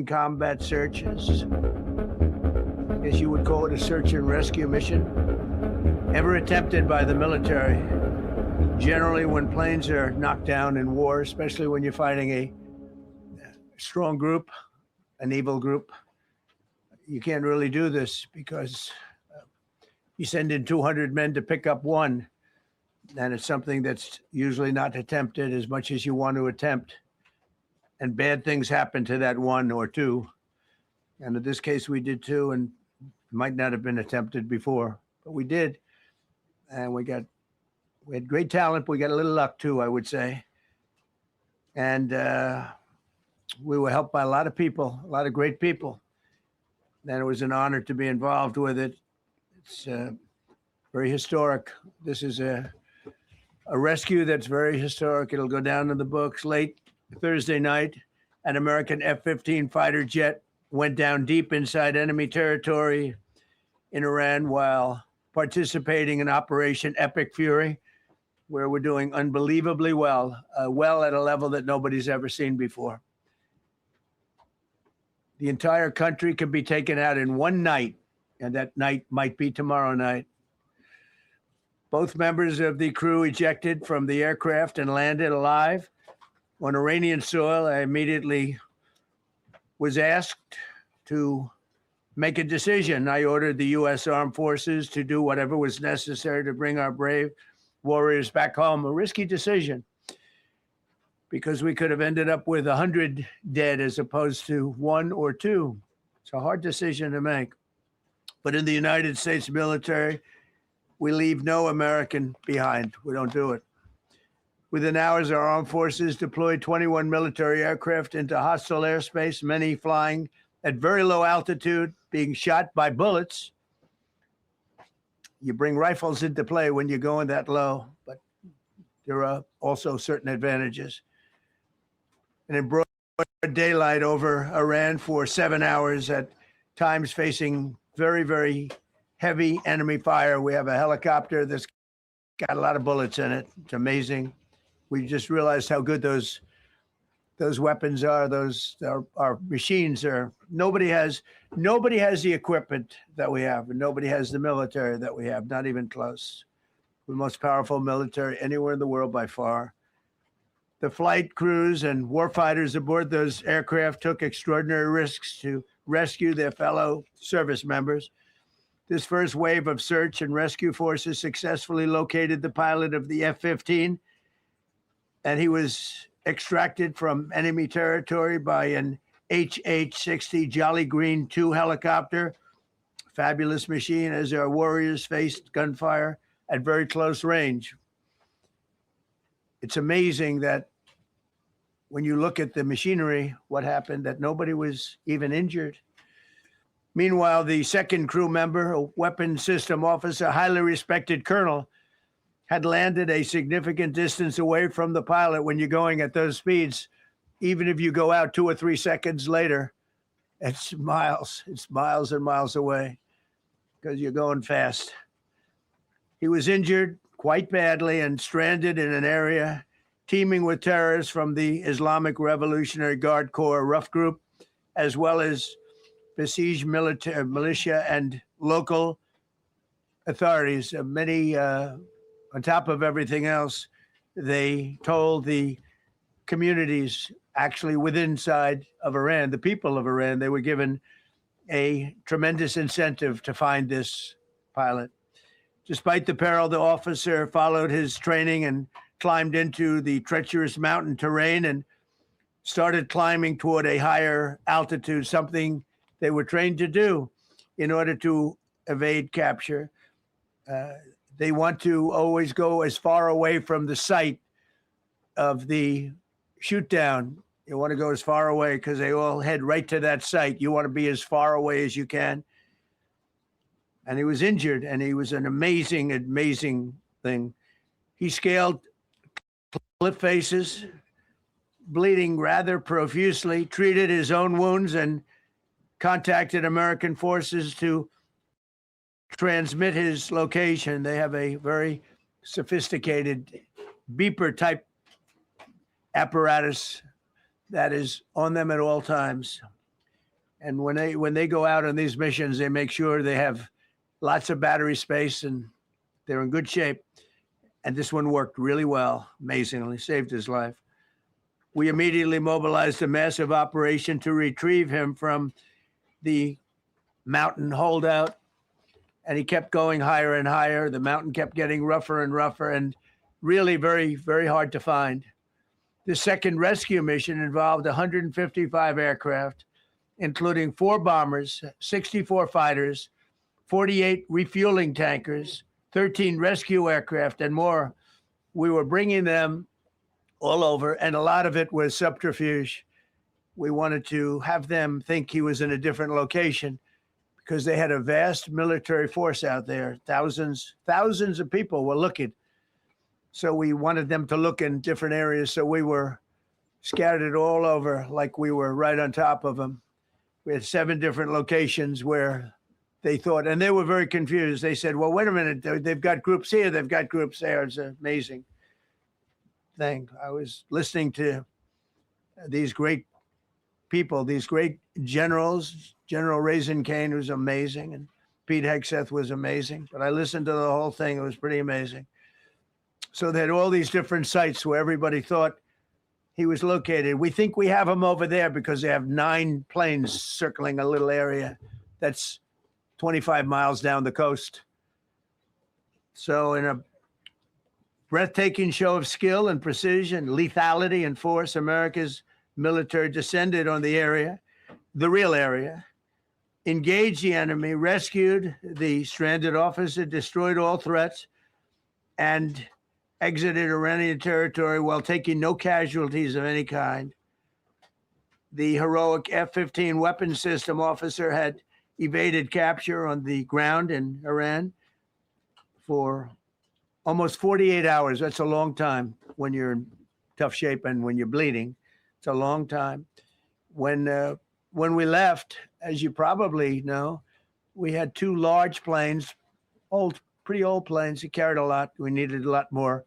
combat searches, as you would call it, a search and rescue mission, ever attempted by the military. Generally, when planes are knocked down in war, especially when you're fighting a strong group, an evil group, you can't really do this because you send in 200 men to pick up one, and it's something that's usually not attempted as much as you want to attempt. And bad things happen to that one or two. And in this case, we did two, and might not have been attempted before, but we did. And we had great talent. We got a little luck too, I would say. And we were helped by a lot of people, a lot of great people. And it was an honor to be involved with it. It's very historic. This is a rescue that's very historic. It'll go down in the books. Late Thursday night, an American F-15 fighter jet went down deep inside enemy territory in Iran while participating in Operation Epic Fury, where we're doing unbelievably well, well at a level that nobody's ever seen before. The entire country can be taken out in one night, and that night might be tomorrow night. Both members of the crew ejected from the aircraft and landed alive on Iranian soil. I immediately was asked to make a decision. I ordered the U.S. Armed Forces to do whatever was necessary to bring our brave warriors back home. A risky decision, because we could have ended up with 100 dead as opposed to one or two. It's a hard decision to make. But in the United States military, we leave no American behind. We don't do it. Within hours, our armed forces deployed 21 military aircraft into hostile airspace, many flying at very low altitude, being shot by bullets. You bring rifles into play when you're going that low, but there are also certain advantages. And in broad daylight over Iran for 7 hours, at times facing very, very heavy enemy fire. We have a helicopter that's got a lot of bullets in it. It's amazing. We just realized how good those weapons are. Those our machines are. Nobody has the equipment that we have, and nobody has the military that we have. Not even close. We're the most powerful military anywhere in the world by far. The flight crews and warfighters aboard those aircraft took extraordinary risks to rescue their fellow service members. This first wave of search and rescue forces successfully located the pilot of the F-15, and he was extracted from enemy territory by an HH-60 Jolly Green II helicopter. Fabulous machine as our warriors faced gunfire at very close range. It's amazing that when you look at the machinery, what happened, that nobody was even injured. Meanwhile, the second crew member, a weapons system officer, highly respected colonel, had landed a significant distance away from the pilot. When you're going at those speeds, even if you go out 2 or 3 seconds later, it's miles and miles away because you're going fast. He was injured quite badly and stranded in an area teeming with terrorists from the Islamic Revolutionary Guard Corps rough group, as well as besieged militia and local authorities. Many, on top of everything else, they told the communities actually within inside of Iran, the people of Iran, they were given a tremendous incentive to find this pilot. Despite the peril, the officer followed his training and climbed into the treacherous mountain terrain and started climbing toward a higher altitude, something they were trained to do in order to evade capture. They want to always go as far away from the site of the shoot down. You want to go as far away because they all head right to that site. You want to be as far away as you can. And he was injured, and he was an amazing, amazing thing. He scaled cliff faces, bleeding rather profusely, treated his own wounds, and contacted American forces to transmit his location. They have a very sophisticated beeper type apparatus that is on them at all times. And when they go out on these missions, they make sure they have lots of battery space and they're in good shape. And this one worked really well, amazingly, saved his life. We immediately mobilized a massive operation to retrieve him from the mountain holdout. And he kept going higher and higher. The mountain kept getting rougher and rougher and really very, very hard to find. The second rescue mission involved 155 aircraft, including 4 bombers, 64 fighters, 48 refueling tankers, 13 rescue aircraft, and more. We were bringing them all over, and a lot of it was subterfuge. We wanted to have them think he was in a different location because they had a vast military force out there. Thousands of people were looking. So we wanted them to look in different areas. So we were scattered all over like we were right on top of them. We had 7 different locations where they thought, and they were very confused. They said, well, wait a minute, they've got groups here, they've got groups there. It's an amazing thing. I was listening to these great people, these great generals. General Raisin Kane was amazing, and Pete Hegseth was amazing. But I listened to the whole thing. It was pretty amazing. So they had all these different sites where everybody thought he was located. We think we have him over there because they have 9 planes circling a little area that's 25 miles down the coast. So in a breathtaking show of skill and precision, lethality and force, America's military descended on the area, the real area, engaged the enemy, rescued the stranded officer, destroyed all threats, and exited Iranian territory while taking no casualties of any kind. The heroic F-15 weapon system officer had evaded capture on the ground in Iran for almost 48 hours. That's a long time when you're in tough shape and when you're bleeding. It's a long time. When we left, as you probably know, we had 2 large planes, pretty old planes that carried a lot. We needed a lot more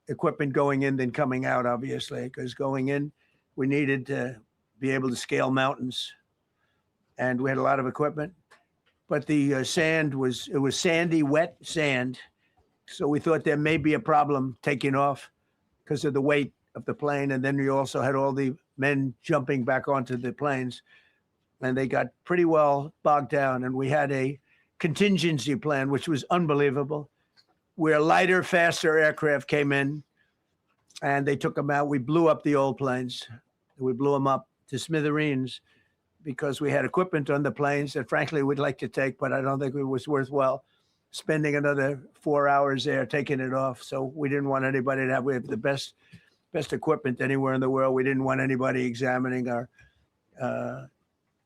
equipment going in than coming out, obviously, because going in, we needed to be able to scale mountains. And we had a lot of equipment, but the sand was sandy, wet sand. So we thought there may be a problem taking off because of the weight of the plane. And then we also had all the men jumping back onto the planes, and they got pretty well bogged down. And we had a contingency plan, which was unbelievable, where lighter, faster aircraft came in and they took them out. We blew up the old planes. We blew them up to smithereens because we had equipment on the planes that frankly we'd like to take, but I don't think it was worthwhile spending another 4 hours there taking it off. So we didn't want anybody to have, we have the best equipment anywhere in the world. We didn't want anybody examining our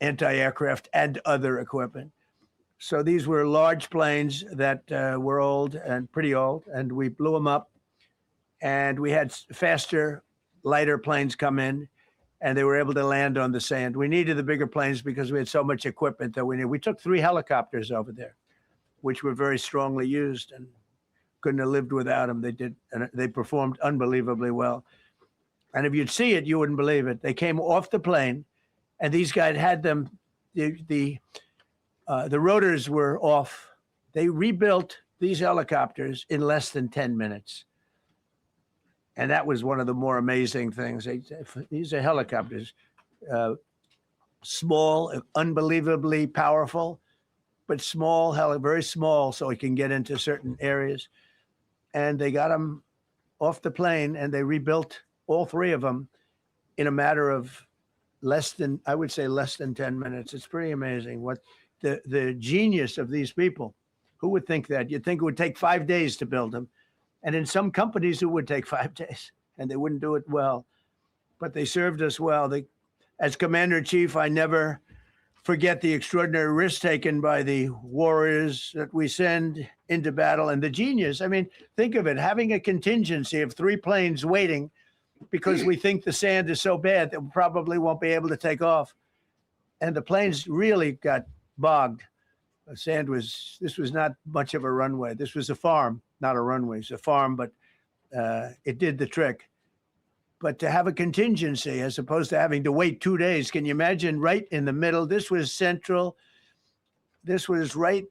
anti-aircraft and other equipment. So these were large planes that were old and pretty old, and we blew them up. And we had faster, lighter planes come in, and they were able to land on the sand. We needed the bigger planes because we had so much equipment that we needed. We took 3 helicopters over there, which were very strongly used and couldn't have lived without them. They did, and they performed unbelievably well. And if you'd see it, you wouldn't believe it. They came off the plane, and these guys had them. The rotors were off. They rebuilt these helicopters in less than 10 minutes. And that was one of the more amazing things. These are helicopters, small, unbelievably powerful, but small, very small, so it can get into certain areas. And they got them off the plane, and they rebuilt all 3 of them in a matter of less than 10 minutes. It's pretty amazing what the genius of these people. Who would think that? You'd think it would take 5 days to build them. And in some companies, it would take 5 days, and they wouldn't do it well. But they served us well. As commander-in-chief, I never forget the extraordinary risk taken by the warriors that we send into battle and the genius. I mean, think of it, having a contingency of 3 planes waiting because we think the sand is so bad that we probably won't be able to take off. And the planes really got bogged. This was not much of a runway. This was a farm, not a runway. It's a farm, but it did the trick. But to have a contingency as opposed to having to wait 2 days, can you imagine right in the middle? This was central. This was right,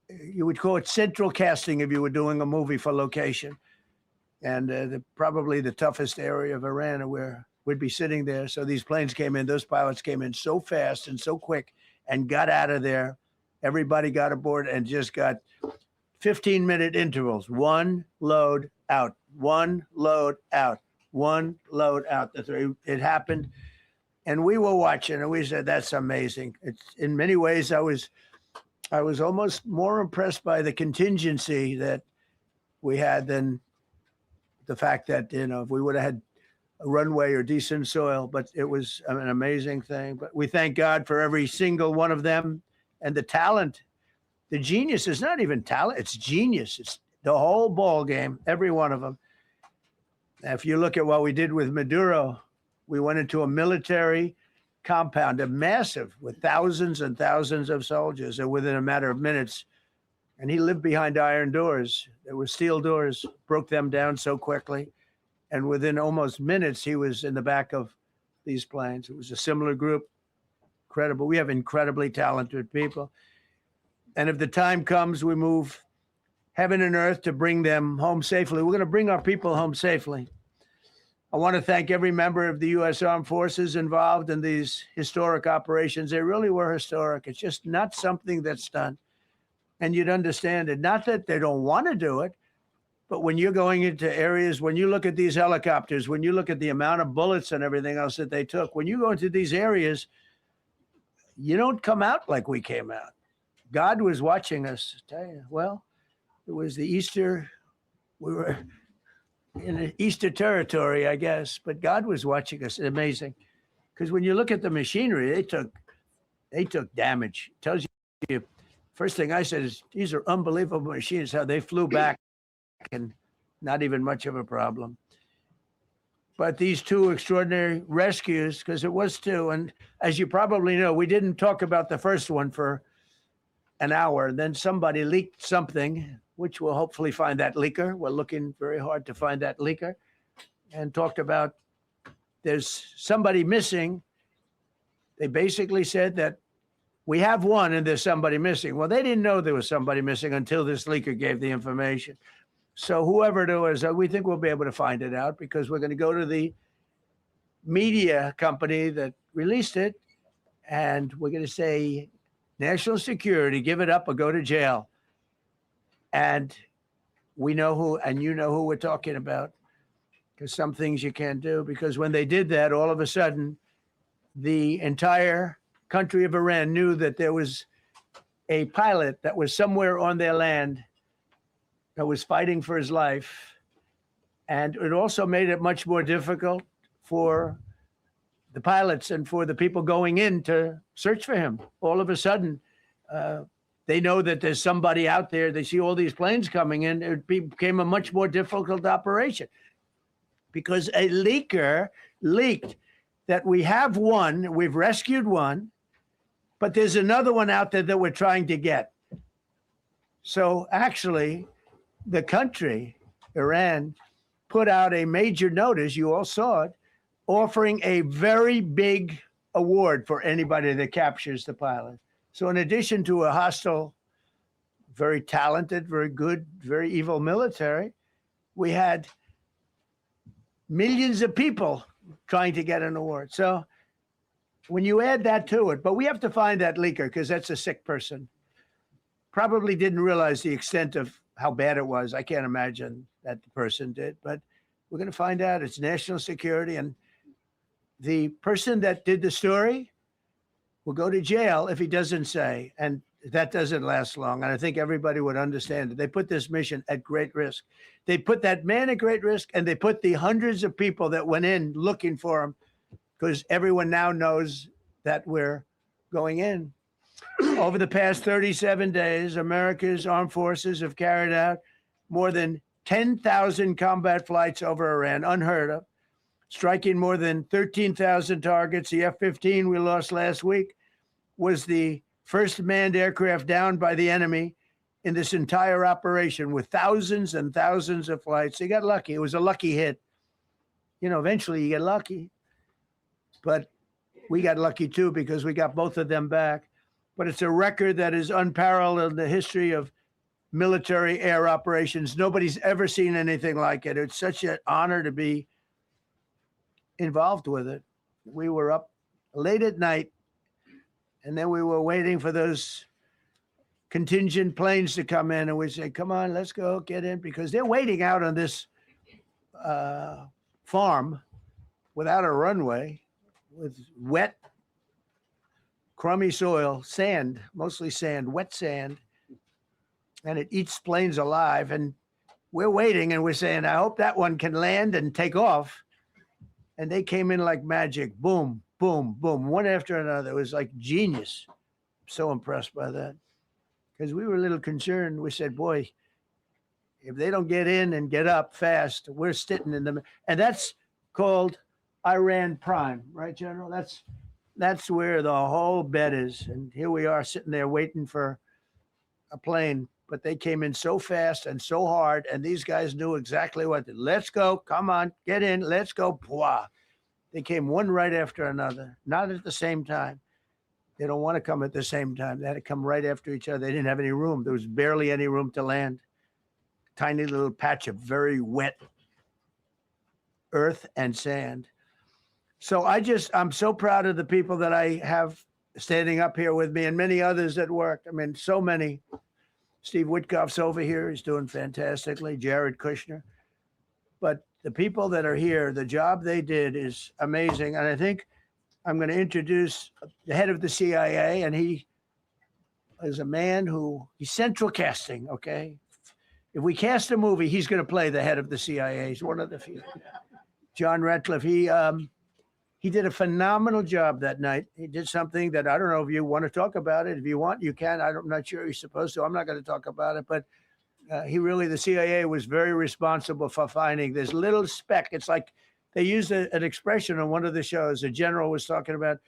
you would call it central casting if you were doing a movie for location. And probably the toughest area of Iran where we'd be sitting there. So these planes came in, those pilots came in so fast and so quick and got out of there. Everybody got aboard and just got 15-minute intervals. One load out, one load out, one load out. It happened. And we were watching and we said, that's amazing. It's in many ways, I was almost more impressed by the contingency that we had than the fact that, if we would have had a runway or decent soil, but it was an amazing thing. But we thank God for every single one of them and the talent. The genius is not even talent, it's genius. It's the whole ball game, every one of them. If you look at what we did with Maduro, we went into a military compound, a massive, with thousands and thousands of soldiers, and within a matter of minutes, and he lived behind iron doors. There were steel doors, broke them down so quickly. And within almost minutes, he was in the back of these planes. It was a similar group. Incredible. We have incredibly talented people. And if the time comes, we move heaven and earth to bring them home safely. We're going to bring our people home safely. I want to thank every member of the U.S. Armed Forces involved in these historic operations. They really were historic. It's just not something that's done. And you'd understand it. Not that they don't want to do it, but when you're going into areas, when you look at these helicopters, when you look at the amount of bullets and everything else that they took, when you go into these areas, you don't come out like we came out. God was watching us. I tell you, well, it was the Easter, we were in the Easter territory, I guess, but God was watching us. Amazing. Because when you look at the machinery, they took damage. It tells you, first thing I said is, these are unbelievable machines, how they flew back and not even much of a problem. But these two extraordinary rescues, because it was two, and as you probably know, we didn't talk about the first one for an hour. And then somebody leaked something, which we'll hopefully find that leaker. We're looking very hard to find that leaker, and talked about there's somebody missing. They basically said that we have one and there's somebody missing. Well, they didn't know there was somebody missing until this leaker gave the information. So whoever it was, we think we'll be able to find it out, because we're going to go to the media company that released it, and we're going to say, national security, give it up or go to jail. And we know who, and you know who we're talking about, because some things you can't do. Because when they did that, all of a sudden, the entire country of Iran knew that there was a pilot that was somewhere on their land that was fighting for his life. And it also made it much more difficult for the pilots and for the people going in to search for him. All of a sudden, they know that there's somebody out there. They see all these planes coming in. It became a much more difficult operation, because a leaker leaked that we have one, we've rescued one, but there's another one out there that we're trying to get. So actually, the country, Iran, put out a major notice, you all saw it, offering a very big award for anybody that captures the pilot. So in addition to a hostile, very talented, very good, very evil military, we had millions of people trying to get an award. So when you add that to it, but we have to find that leaker, because that's a sick person. Probably didn't realize the extent of how bad it was. I can't imagine that the person did, but we're going to find out. It's national security, and the person that did the story will go to jail if he doesn't say, and that doesn't last long. And I think everybody would understand it. They put this mission at great risk. They put that man at great risk, and they put the hundreds of people that went in looking for him, because everyone now knows that we're going in. Over the past 37 days, America's armed forces have carried out more than 10,000 combat flights over Iran, unheard of, striking more than 13,000 targets. The F-15 we lost last week was the first manned aircraft downed by the enemy in this entire operation, with thousands and thousands of flights. They got lucky. It was a lucky hit. eventually you get lucky. But we got lucky too because we got both of them back. But it's a record that is unparalleled in the history of military air operations. Nobody's ever seen anything like it. It's such an honor to be involved with it. We were up late at night, and then we were waiting for those contingent planes to come in, and we say, come on, let's go, get in, because they're waiting out on this farm without a runway, with wet, crummy soil, sand, mostly sand, wet sand, and it eats planes alive. And we're waiting, and we're saying, I hope that one can land and take off. And they came in like magic. Boom, boom, boom, one after another. It was like genius. So impressed by that. Because we were a little concerned. We said, boy, if they don't get in and get up fast, we're sitting in them. And that's called Iran Prime, right, General? That's where the whole bet is. And here we are sitting there waiting for a plane. But they came in so fast and so hard, and these guys knew exactly what to do. Let's go. Come on, get in. Let's go. Pwah. They came one right after another, not at the same time. They don't want to come at the same time. They had to come right after each other. They didn't have any room. There was barely any room to land. Tiny little patch of very wet earth and sand. So I'm so proud of the people that I have standing up here with me and many others that worked. I mean, so many. Steve Witkoff's over here. He's doing fantastically. Jared Kushner. But the people that are here, the job they did is amazing. And I think I'm going to introduce the head of the CIA, and he is a man he's central casting, okay? If we cast a movie, he's going to play the head of the CIA. He's one of the few. John Ratcliffe, he did a phenomenal job that night. He did something that I don't know if you want to talk about it. If you want, you can. I'm not sure you're supposed to. I'm not going to talk about it. But the CIA was very responsible for finding this little speck. It's like they used an expression on one of the shows. A general was talking about,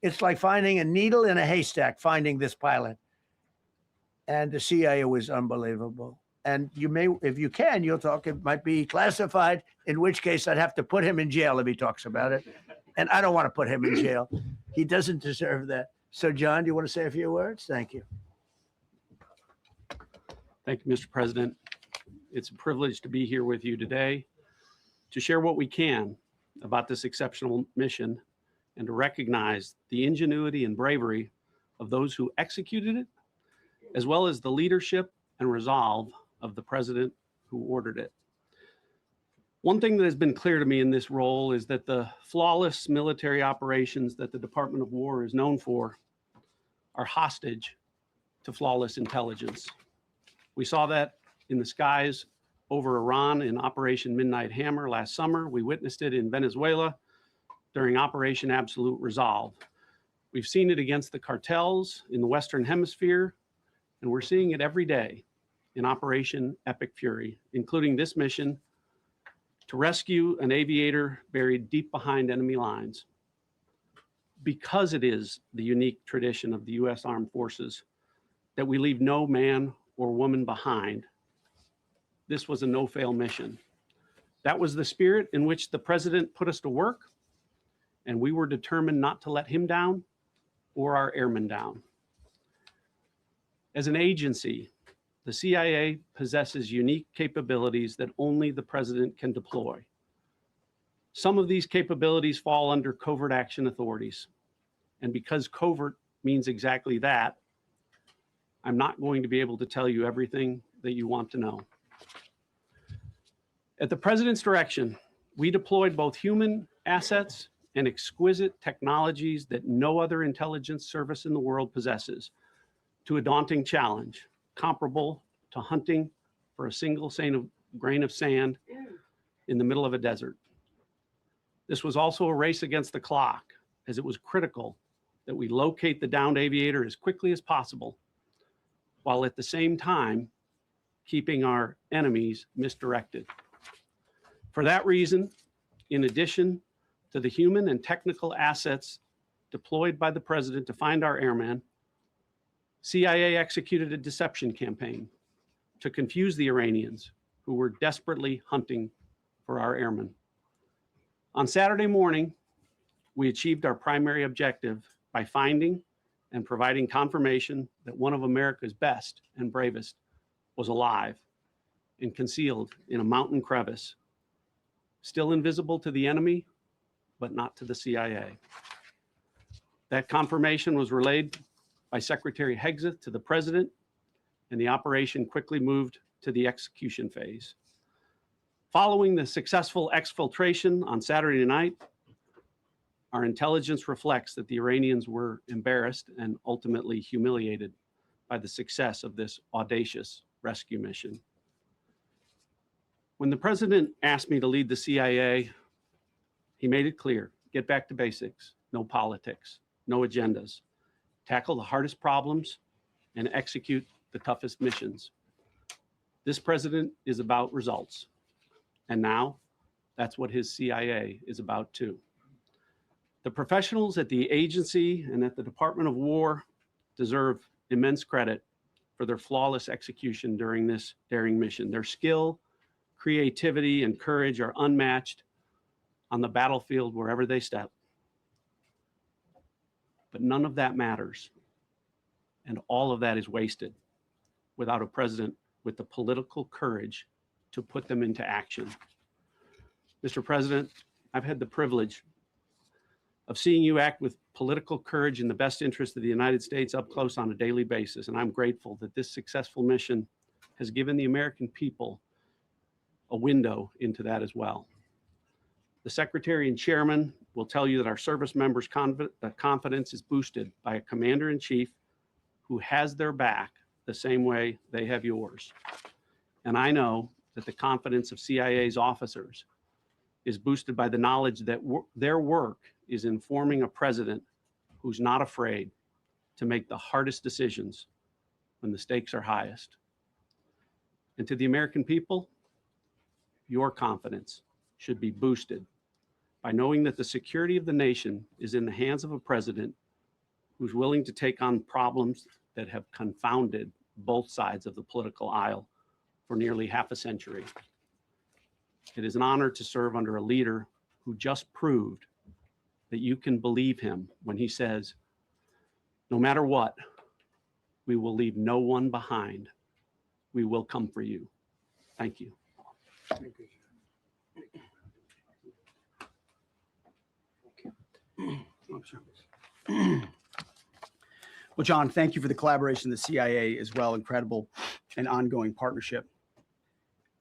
it's like finding a needle in a haystack, finding this pilot. And the CIA was unbelievable. And you may, if you can, you'll talk. It might be classified, in which case I'd have to put him in jail if he talks about it. And I don't want to put him in jail. He doesn't deserve that. So, John, do you want to say a few words? Thank you. Thank you, Mr. President. It's a privilege to be here with you today to share what we can about this exceptional mission and to recognize the ingenuity and bravery of those who executed it, as well as the leadership and resolve of the president who ordered it. One thing that has been clear to me in this role is that the flawless military operations that the Department of War is known for are hostage to flawless intelligence. We saw that in the skies over Iran in Operation Midnight Hammer last summer. We witnessed it in Venezuela during Operation Absolute Resolve. We've seen it against the cartels in the Western Hemisphere, and we're seeing it every day in Operation Epic Fury, including this mission to rescue an aviator buried deep behind enemy lines. Because it is the unique tradition of the U.S. Armed Forces that we leave no man or woman behind, this was a no-fail mission. That was the spirit in which the president put us to work, and we were determined not to let him down or our airmen down. As an agency, the CIA possesses unique capabilities that only the president can deploy. Some of these capabilities fall under covert action authorities. And because covert means exactly that, I'm not going to be able to tell you everything that you want to know. At the president's direction, we deployed both human assets and exquisite technologies that no other intelligence service in the world possesses to a daunting challenge comparable to hunting for a single grain of sand in the middle of a desert. This was also a race against the clock, as it was critical that we locate the downed aviator as quickly as possible, while at the same time keeping our enemies misdirected. For that reason, in addition to the human and technical assets deployed by the president to find our airmen, CIA executed a deception campaign to confuse the Iranians who were desperately hunting for our airmen. On Saturday morning, we achieved our primary objective by finding and providing confirmation that one of America's best and bravest was alive and concealed in a mountain crevice, still invisible to the enemy, but not to the CIA. That confirmation was relayed by Secretary Hegseth to the president, and the operation quickly moved to the execution phase. Following the successful exfiltration on Saturday night, our intelligence reflects that the Iranians were embarrassed and ultimately humiliated by the success of this audacious rescue mission. When the president asked me to lead the CIA, he made it clear, get back to basics, no politics, no agendas, tackle the hardest problems, and execute the toughest missions. This president is about results. And now that's what his CIA is about too. The professionals at the agency and at the Department of War deserve immense credit for their flawless execution during this daring mission. Their skill, creativity, and courage are unmatched on the battlefield wherever they step. But none of that matters. And all of that is wasted without a president with the political courage to put them into action. Mr. President, I've had the privilege of seeing you act with political courage in the best interest of the United States up close on a daily basis, and I'm grateful that this successful mission has given the American people a window into that as well. The Secretary and Chairman will tell you that our service members' confidence is boosted by a Commander-in-Chief who has their back the same way they have yours. And I know that the confidence of CIA's officers is boosted by the knowledge that their work is informing a president who's not afraid to make the hardest decisions when the stakes are highest. And to the American people, your confidence should be boosted by knowing that the security of the nation is in the hands of a president who's willing to take on problems that have confounded both sides of the political aisle for nearly half a century. It is an honor to serve under a leader who just proved that you can believe him when he says, no matter what, we will leave no one behind. We will come for you. Thank you. Thank you. Well, John, thank you for the collaboration of the CIA as well. Incredible and ongoing partnership.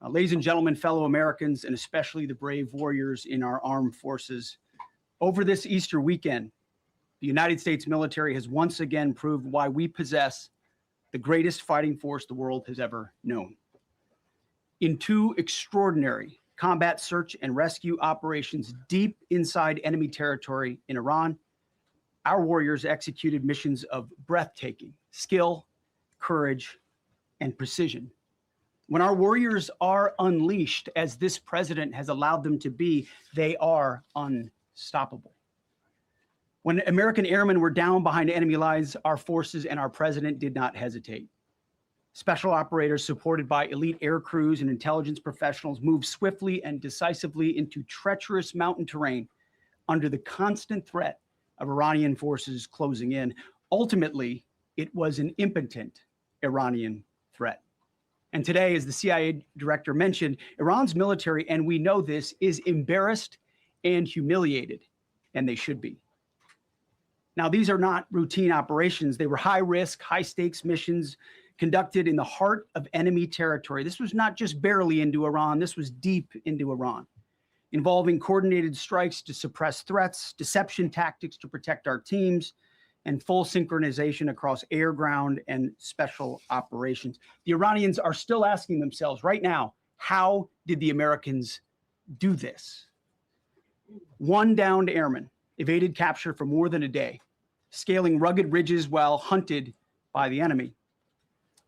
Ladies and gentlemen, fellow Americans, and especially the brave warriors in our armed forces, over this Easter weekend, the United States military has once again proved why we possess the greatest fighting force the world has ever known. In two extraordinary combat search and rescue operations deep inside enemy territory in Iran, our warriors executed missions of breathtaking skill, courage, and precision. When our warriors are unleashed, as this president has allowed them to be, they are unstoppable. When American airmen were down behind enemy lines, our forces and our president did not hesitate. Special operators supported by elite air crews and intelligence professionals moved swiftly and decisively into treacherous mountain terrain under the constant threat of Iranian forces closing in. Ultimately, it was an impotent Iranian threat. And today, as the CIA director mentioned, Iran's military, and we know this, is embarrassed and humiliated, and they should be. Now, these are not routine operations. They were high-risk, high-stakes missions conducted in the heart of enemy territory. This was not just barely into Iran. This was deep into Iran, involving coordinated strikes to suppress threats, deception tactics to protect our teams, and full synchronization across air, ground, and special operations. The Iranians are still asking themselves right now, how did the Americans do this? One downed airman evaded capture for more than a day, scaling rugged ridges while hunted by the enemy.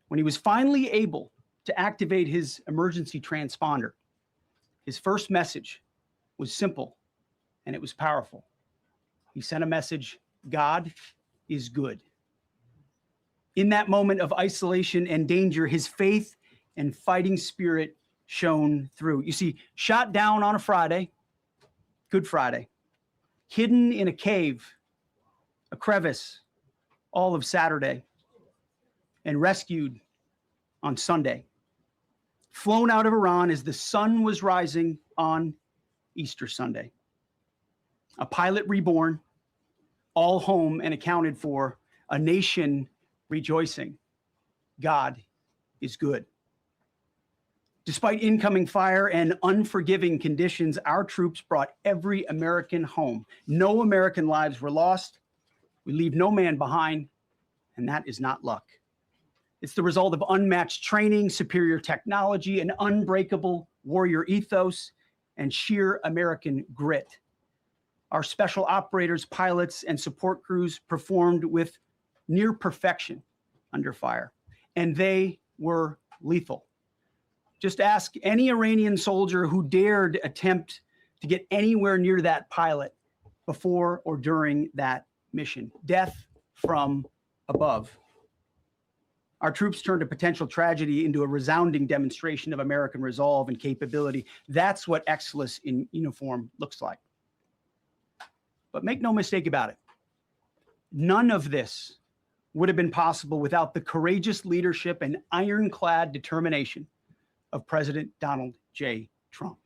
When he was finally able to activate his emergency transponder, his first message was simple and it was powerful. He sent a message, God is good. In that moment of isolation and danger, his faith and fighting spirit shone through. You see, shot down on a Friday, Good Friday, hidden in a cave, a crevice, all of Saturday, and rescued on Sunday. Flown out of Iran as the sun was rising on Easter Sunday. A pilot reborn, all home and accounted for, a nation rejoicing. God is good. Despite incoming fire and unforgiving conditions, our troops brought every American home. No American lives were lost. We leave no man behind, and that is not luck. It's the result of unmatched training, superior technology, an unbreakable warrior ethos, and sheer American grit. Our special operators, pilots, and support crews performed with near perfection under fire, and they were lethal. Just ask any Iranian soldier who dared attempt to get anywhere near that pilot before or during that mission. Death from above. Our troops turned a potential tragedy into a resounding demonstration of American resolve and capability. That's what excellence in uniform looks like. But make no mistake about it. None of this would have been possible without the courageous leadership and ironclad determination of President Donald J. Trump.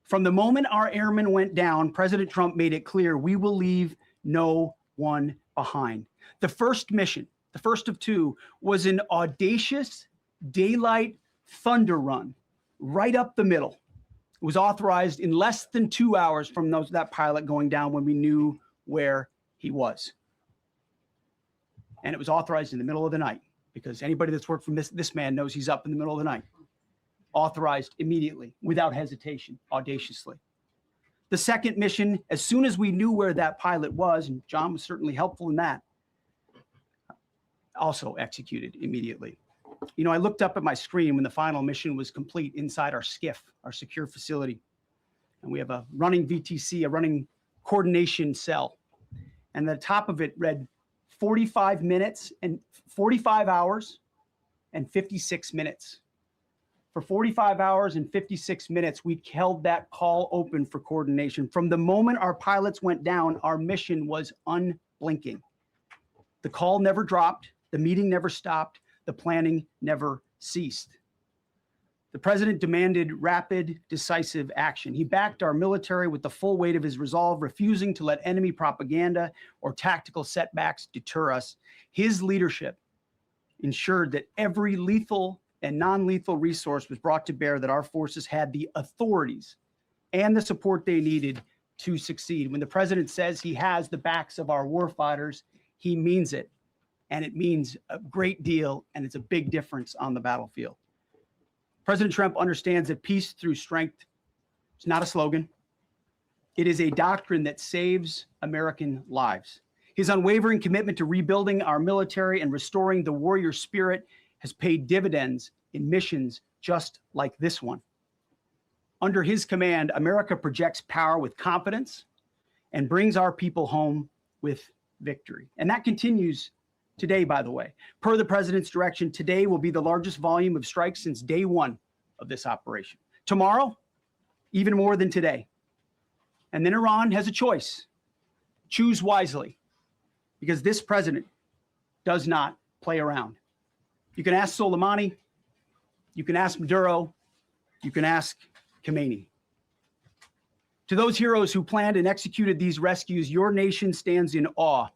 From the moment our airmen went down, President Trump made it clear we will leave no one behind. The first mission, the first of two, was an audacious daylight thunder run right up the middle. It was authorized in less than 2 hours from that pilot going down when we knew where he was. And it was authorized in the middle of the night, because anybody that's worked for this man knows he's up in the middle of the night. Authorized immediately, without hesitation, audaciously. The second mission, as soon as we knew where that pilot was, and John was certainly helpful in that, also executed immediately. You know, I looked up at my screen when the final mission was complete inside our SCIF, our secure facility. And we have a running VTC, a running coordination cell. And the top of it read 45 minutes and 45 hours and 56 minutes. For 45 hours and 56 minutes, we held that call open for coordination. From the moment our pilots went down, our mission was unblinking. The call never dropped. The meeting never stopped. The planning never ceased. The president demanded rapid, decisive action. He backed our military with the full weight of his resolve, refusing to let enemy propaganda or tactical setbacks deter us. His leadership ensured that every lethal and non-lethal resource was brought to bear, that our forces had the authorities and the support they needed to succeed. When the president says he has the backs of our warfighters, he means it. And it means a great deal, and it's a big difference on the battlefield. President Trump understands that peace through strength is not a slogan. It is a doctrine that saves American lives. His unwavering commitment to rebuilding our military and restoring the warrior spirit has paid dividends in missions just like this one. Under his command, America projects power with confidence and brings our people home with victory. And that continues today, by the way. Per the president's direction, today will be the largest volume of strikes since day one of this operation. Tomorrow, even more than today. And then Iran has a choice. Choose wisely, because this president does not play around. You can ask Soleimani, you can ask Maduro, you can ask Khomeini. To those heroes who planned and executed these rescues, your nation stands in awe.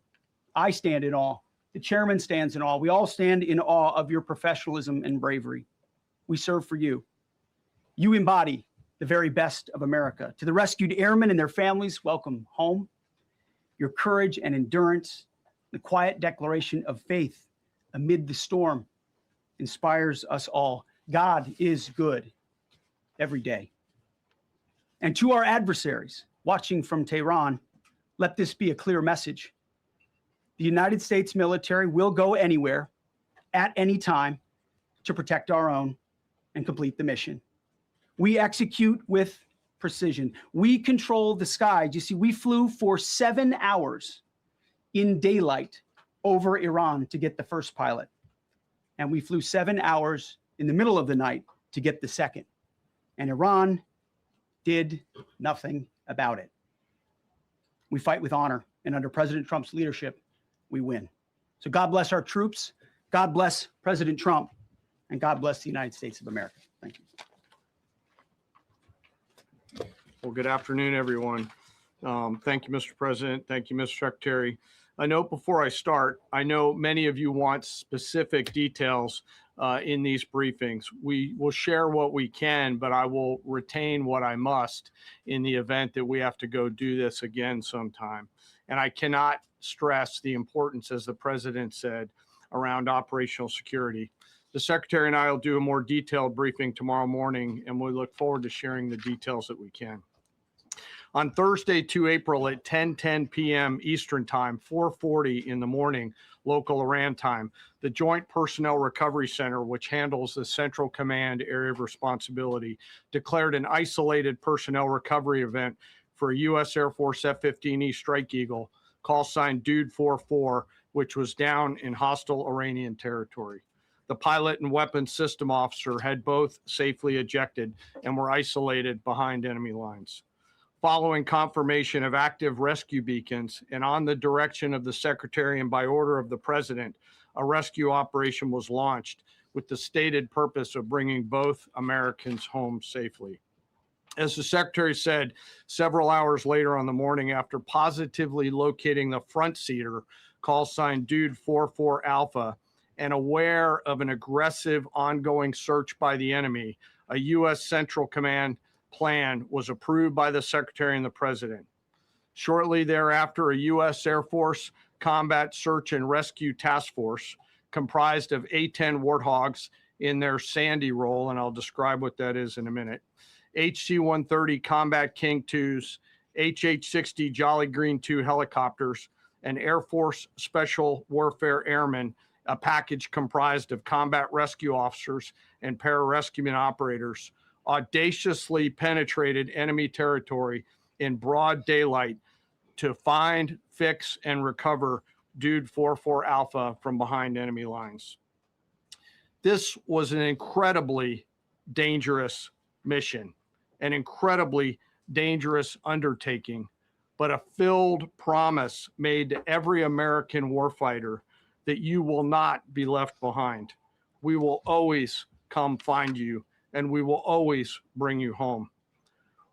I stand in awe. The chairman stands in awe. We all stand in awe of your professionalism and bravery. We serve for you. You embody the very best of America. To the rescued airmen and their families, welcome home. Your courage and endurance, the quiet declaration of faith amid the storm, inspires us all. God is good every day. And to our adversaries watching from Tehran, let this be a clear message. The United States military will go anywhere, at any time, to protect our own and complete the mission. We execute with precision. We control the skies. You see, we flew for 7 hours in daylight over Iran to get the first pilot. And we flew 7 hours in the middle of the night to get the second. And Iran did nothing about it. We fight with honor, and under President Trump's leadership, we win. So God bless our troops, God bless President Trump, and God bless the United States of America. Thank you. Well, good afternoon, everyone. Thank you, Mr. President. Thank you, Mr. Secretary. I note before I start, I know many of you want specific details in these briefings. We will share what we can, but I will retain what I must in the event that we have to go do this again sometime. And I cannot stress the importance, as the President said, around operational security. The Secretary and I will do a more detailed briefing tomorrow morning, and we look forward to sharing the details that we can. On Thursday, 2 April at 10:10 p.m. Eastern Time, 4:40 in the morning, local Iran time, the Joint Personnel Recovery Center, which handles the Central Command area of responsibility, declared an isolated personnel recovery event for a U.S. Air Force F-15E Strike Eagle, call sign Dude 44, which was down in hostile Iranian territory. The pilot and weapons system officer had both safely ejected and were isolated behind enemy lines. Following confirmation of active rescue beacons and on the direction of the Secretary and by order of the President, a rescue operation was launched with the stated purpose of bringing both Americans home safely. As the Secretary said, several hours later on the morning, after positively locating the front seater, call sign Dude 44 Alpha, and aware of an aggressive ongoing search by the enemy, a U.S. Central Command plan was approved by the Secretary and the President. Shortly thereafter, a U.S. Air Force Combat Search and Rescue Task Force comprised of A-10 Warthogs in their Sandy role, and I'll describe what that is in a minute, HC-130 Combat King 2s, HH-60 Jolly Green 2 helicopters, and Air Force Special Warfare Airmen, a package comprised of combat rescue officers and pararescueman operators, audaciously penetrated enemy territory in broad daylight to find, fix, and recover Dude 44 Alpha from behind enemy lines. This was an incredibly dangerous mission, an incredibly dangerous undertaking, but a filled promise made to every American warfighter that you will not be left behind. We will always come find you, and we will always bring you home.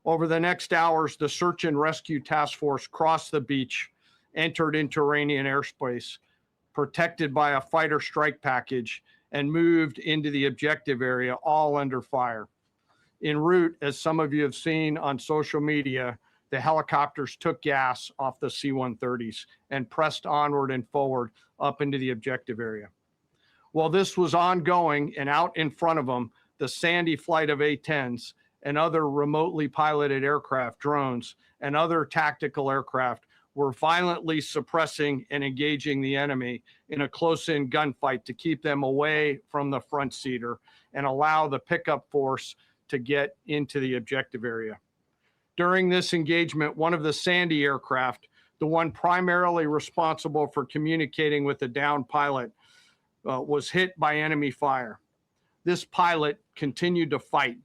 Over the next hours, the Search and Rescue Task Force crossed the beach, entered into Iranian airspace, protected by a fighter strike package, and moved into the objective area, all under fire. En route, as some of you have seen on social media, the helicopters took gas off the C-130s and pressed onward and forward up into the objective area. While this was ongoing and out in front of them, the Sandy flight of A-10s and other remotely piloted aircraft, drones, and other tactical aircraft were violently suppressing and engaging the enemy in a close-in gunfight to keep them away from the front seater and allow the pickup force to get into the objective area. During this engagement, one of the Sandy aircraft, the one primarily responsible for communicating with the downed pilot, was hit by enemy fire. This pilot continued to fight,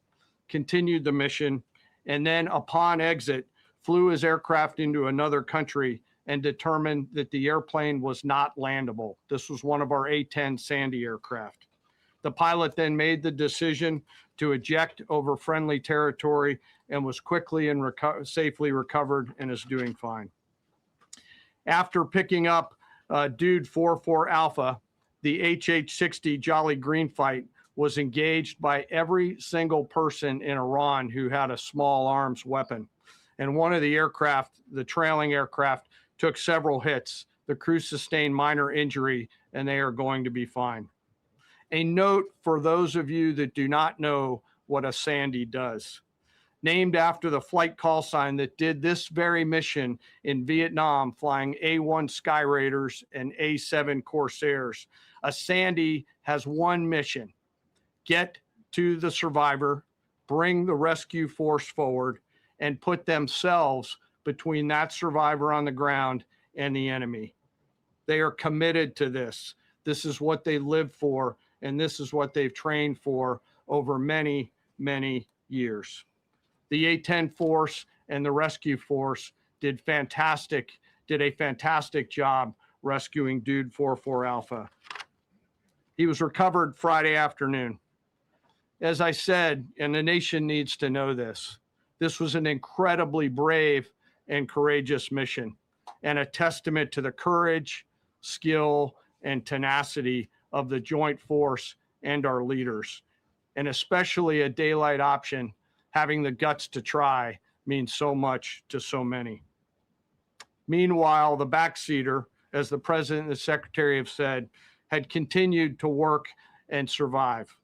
continued the mission, and then upon exit, flew his aircraft into another country and determined that the airplane was not landable. This was one of our A-10 Sandy aircraft. The pilot then made the decision to eject over friendly territory and was quickly and safely recovered and is doing fine. After picking up Dude 44 Alpha, the HH-60 Jolly Green fight was engaged by every single person in Iran who had a small arms weapon. And one of the aircraft, the trailing aircraft, took several hits. The crew sustained minor injury, and they are going to be fine. A note for those of you that do not know what a Sandy does. Named after the flight call sign that did this very mission in Vietnam, flying A-1 Sky Raiders and A-7 Corsairs, a Sandy has one mission: get to the survivor, bring the rescue force forward, and put themselves between that survivor on the ground and the enemy. They are committed to this. This is what they live for, and this is what they've trained for over many, many years. The A-10 force and the rescue force did a fantastic job rescuing Dude 44 Alpha. He was recovered Friday afternoon. As I said, and the nation needs to know this, this was an incredibly brave and courageous mission, and a testament to the courage, skill, and tenacity of the Joint Force and our leaders. And especially a daylight option, having the guts to try means so much to so many. Meanwhile, the backseater, as the President and the Secretary have said, had continued to work and survive.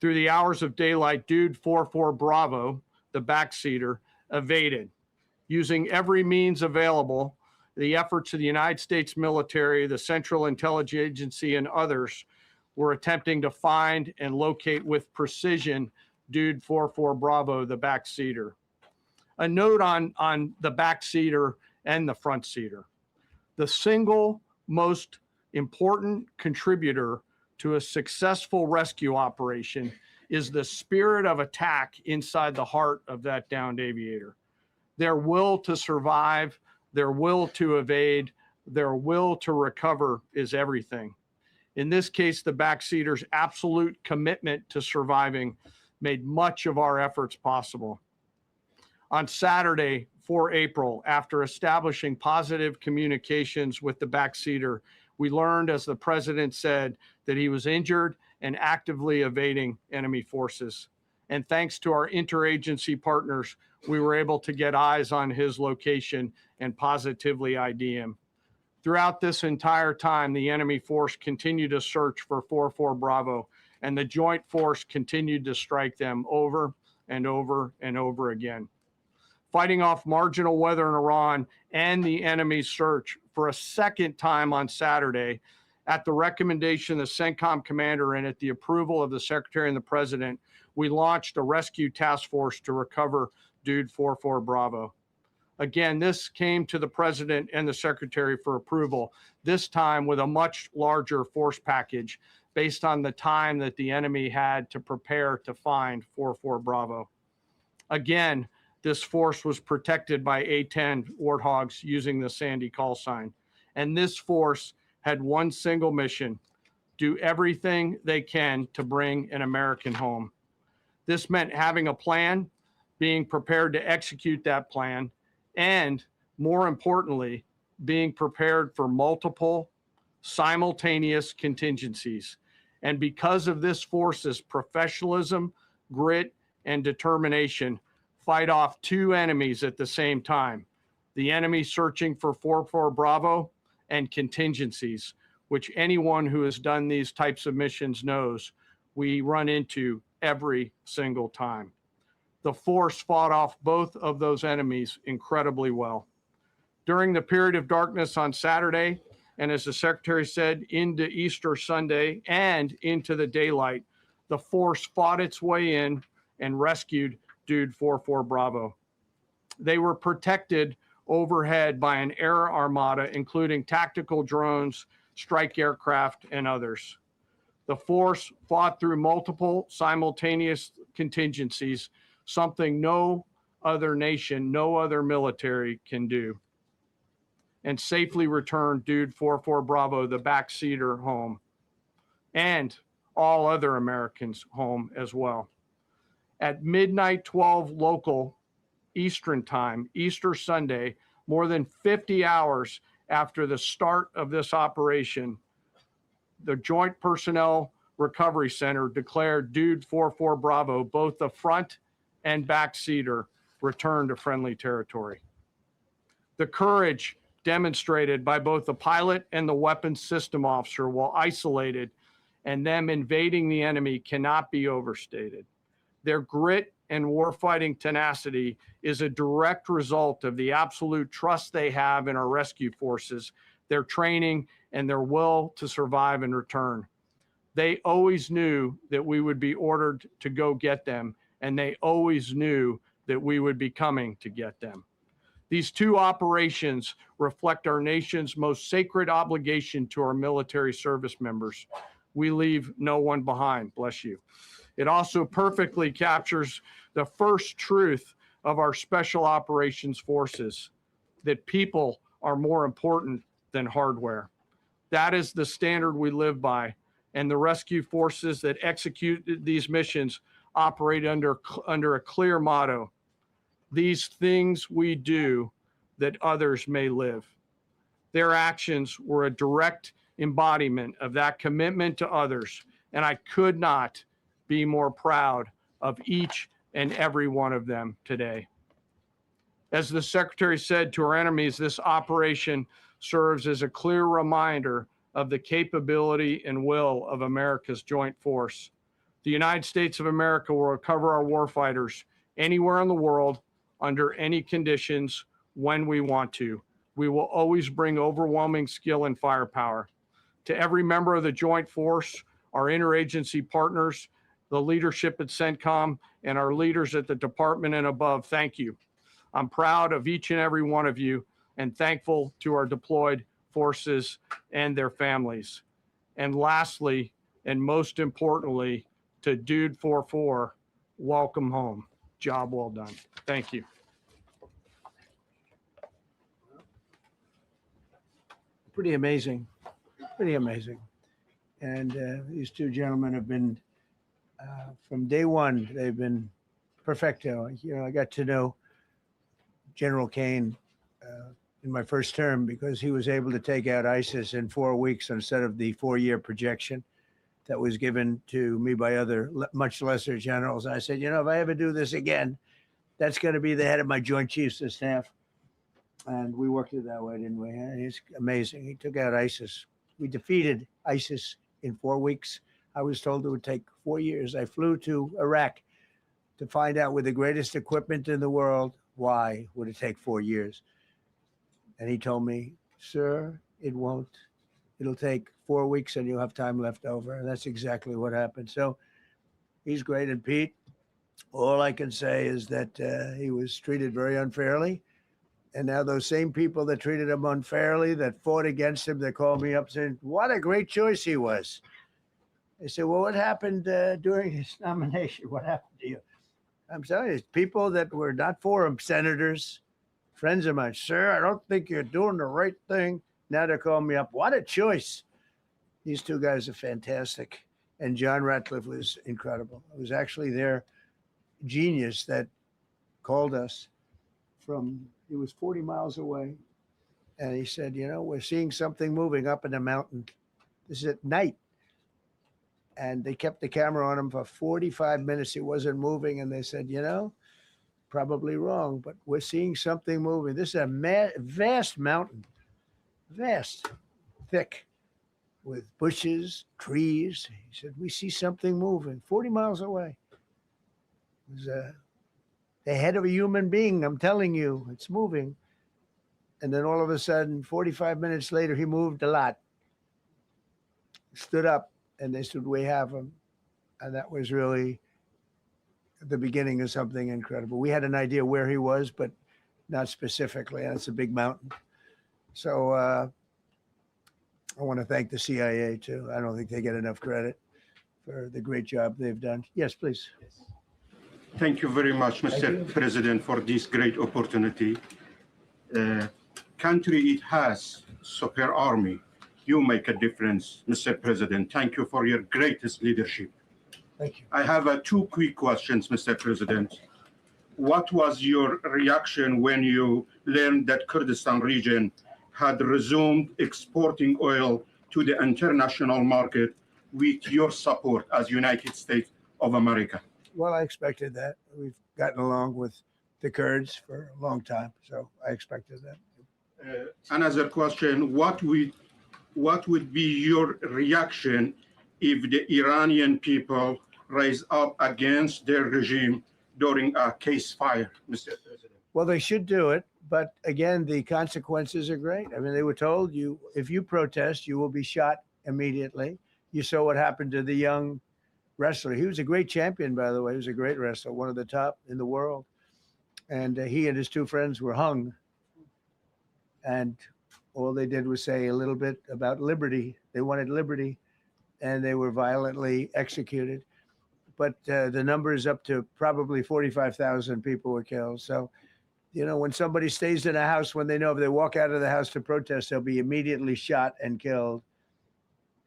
Through the hours of daylight, Dude 44 Bravo, the backseater, evaded. Using every means available, the efforts of the United States military, the Central Intelligence Agency, and others were attempting to find and locate with precision Dude 44 Bravo, the backseater. A note on the backseater and the front seater. The single most important contributor to a successful rescue operation is the spirit of attack inside the heart of that downed aviator. Their will to survive, their will to evade, their will to recover is everything. In this case, the backseater's absolute commitment to surviving made much of our efforts possible. On Saturday, 4 April, after establishing positive communications with the backseater, we learned, as the President said, that he was injured and actively evading enemy forces. And thanks to our interagency partners, we were able to get eyes on his location and positively ID him. Throughout this entire time, the enemy force continued to search for 44 Bravo, and the Joint Force continued to strike them over and over and over again. Fighting off marginal weather in Iran and the enemy's search for a second time on Saturday, at the recommendation of the CENTCOM commander and at the approval of the Secretary and the President, we launched a rescue task force to recover Dude 44 Bravo. Again, this came to the President and the Secretary for approval, this time with a much larger force package based on the time that the enemy had to prepare to find 44 Bravo. Again, this force was protected by A-10 Warthogs using the Sandy call sign. And this force had one single mission: do everything they can to bring an American home. This meant having a plan, being prepared to execute that plan, and more importantly, being prepared for multiple simultaneous contingencies. And because of this force's professionalism, grit, and determination, fight off two enemies at the same time: the enemy searching for 44 Bravo and contingencies, which anyone who has done these types of missions knows we run into every single time. The force fought off both of those enemies incredibly well. During the period of darkness on Saturday, and as the Secretary said, into Easter Sunday and into the daylight, the force fought its way in and rescued Dude 44 Bravo. They were protected overhead by an air armada, including tactical drones, strike aircraft, and others. The force fought through multiple simultaneous contingencies, something no other nation, no other military can do, and safely returned Dude 44 Bravo, the backseater, home, and all other Americans home as well. At midnight 12 local Eastern time, Easter Sunday, more than 50 hours after the start of this operation, the Joint Personnel Recovery Center declared Dude 44 Bravo, both the front and backseater, returned to friendly territory. The courage demonstrated by both the pilot and the weapons system officer while isolated and them invading the enemy cannot be overstated. Their grit and warfighting tenacity is a direct result of the absolute trust they have in our rescue forces, their training, and their will to survive and return. They always knew that we would be ordered to go get them, and they always knew that we would be coming to get them. These two operations reflect our nation's most sacred obligation to our military service members. We leave no one behind, bless you. It also perfectly captures the first truth of our special operations forces, that people are more important than hardware. That is the standard we live by, and the rescue forces that execute these missions operate under a clear motto: these things we do that others may live. Their actions were a direct embodiment of that commitment to others, and I could not be more proud of each and every one of them today. As the Secretary said to our enemies, this operation serves as a clear reminder of the capability and will of America's joint force. The United States of America will recover our warfighters anywhere in the world, under any conditions, when we want to. We will always bring overwhelming skill and firepower. To every member of the joint force, our interagency partners, the leadership at CENTCOM, and our leaders at the department and above, thank you. I'm proud of each and every one of you, and thankful to our deployed forces and their families. And lastly, and most importantly, to Dude 44, welcome home. Job well done. Thank you. Pretty amazing, pretty amazing. And these two gentlemen have been, from day one, they've been perfecto. You know, I got to know General Kane in my first term because he was able to take out ISIS in 4 weeks instead of the 4-year projection that was given to me by other much lesser generals. I said, you know, if I ever do this again, that's going to be the head of my Joint Chiefs of Staff. And we worked it that way, didn't we? It's amazing. He took out ISIS. We defeated ISIS in 4 weeks. I was told it would take 4 years. I flew to Iraq to find out with the greatest equipment in the world, why would it take 4 years? And he told me, sir, it won't. It'll take 4 weeks and you'll have time left over. And that's exactly what happened. So he's great. And Pete, all I can say is that he was treated very unfairly. And now those same people that treated him unfairly, that fought against him, they called me up saying, what a great choice he was. I said, well, what happened during his nomination? What happened to you? I'm telling you, people that were not for him, senators, friends of mine, sir, I don't think you're doing the right thing. Now they're calling me up. What a choice. These two guys are fantastic. And John Ratcliffe was incredible. It was actually their genius that called us from, he was 40 miles away. And he said, you know, we're seeing something moving up in the mountain. This is at night. And they kept the camera on him for 45 minutes. It wasn't moving. And they said, you know, probably wrong, but we're seeing something moving. This is a vast mountain, vast, thick, with bushes, trees. He said, we see something moving 40 miles away. It was the head of a human being. I'm telling you, it's moving. And then all of a sudden, 45 minutes later, he moved a lot. Stood up. And they said, we have him. And that was really the beginning of something incredible. We had an idea where he was, but not specifically. And it's a big mountain. So I want to thank the CIA, too. I don't think they get enough credit for the great job they've done. Yes, please. Thank you very much, Mr. President, for this great opportunity. Country, it has super army. You make a difference, Mr. President. Thank you for your greatest leadership. Thank you. I have 2 quick questions, Mr. President. What was your reaction when you learned that Kurdistan region had resumed exporting oil to the international market with your support as United States of America? Well, I expected that. We've gotten along with the Kurds for a long time, so I expected that. Another question, what would be your reaction if the Iranian people rise up against their regime during a ceasefire, Mr. President? Well, they should do it. But again, the consequences are great. I mean, they were told you, if you protest, you will be shot immediately. You saw what happened to the young wrestler. He was a great champion, by the way. He was a great wrestler, one of the top in the world. And he and his 2 friends were hung. And all they did was say a little bit about liberty. They wanted liberty, and they were violently executed. but the number is up to probably 45,000 people were killed. So, when somebody stays in a house, when they know if they walk out of the house to protest, they'll be immediately shot and killed.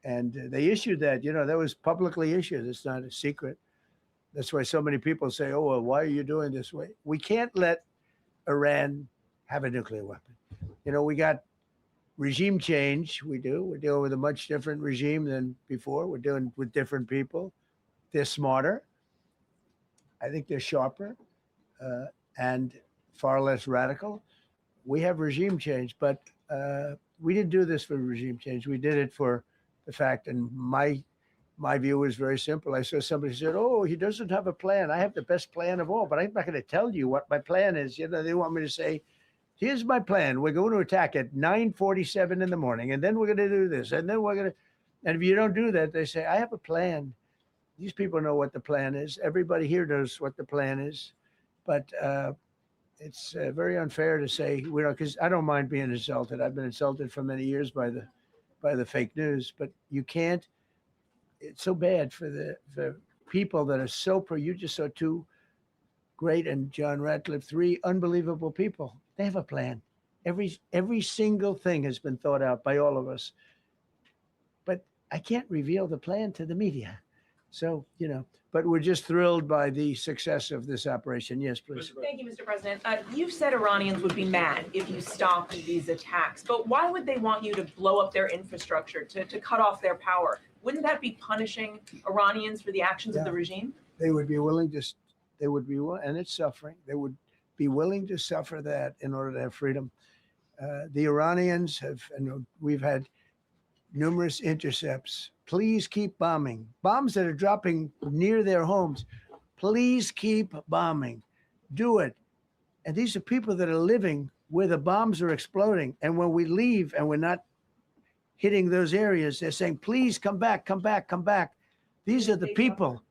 And they issued that, that was publicly issued. It's not a secret. That's why so many people say, oh, well, why are you doing this way? We can't let Iran have a nuclear weapon. We got regime change. We do. We're dealing with a much different regime than before. We're dealing with different people. They're smarter. I think they're sharper and far less radical. We have regime change, but we didn't do this for regime change. We did it for the fact, and my view is very simple. I saw somebody said, oh, he doesn't have a plan. I have the best plan of all, but I'm not going to tell you what my plan is. They want me to say, here's my plan. We're going to attack at 9:47 in the morning, and then we're going to do this, and then we're going to, and if you don't do that, they say, I have a plan. These people know what the plan is. Everybody here knows what the plan is, but it's very unfair to say, because I don't mind being insulted. I've been insulted for many years by the fake news, but you can't. It's so bad for the people that are so you just saw two great, and John Ratcliffe, three unbelievable people. They have a plan. Every single thing has been thought out by all of us. But I can't reveal the plan to the media. So, but we're just thrilled by the success of this operation. Yes, please. Thank you, Mr. President. You said Iranians would be mad if you stopped these attacks, but why would they want you to blow up their infrastructure, to cut off their power? Wouldn't that be punishing Iranians for the actions of the regime? They would be willing to, and it's suffering. They would be willing to suffer that in order to have freedom. The Iranians we've had numerous intercepts. Please keep bombing. Bombs that are dropping near their homes. Please keep bombing. Do it. And these are people that are living where the bombs are exploding. And when we leave and we're not hitting those areas, they're saying, please come back, come back, come back. These are the people.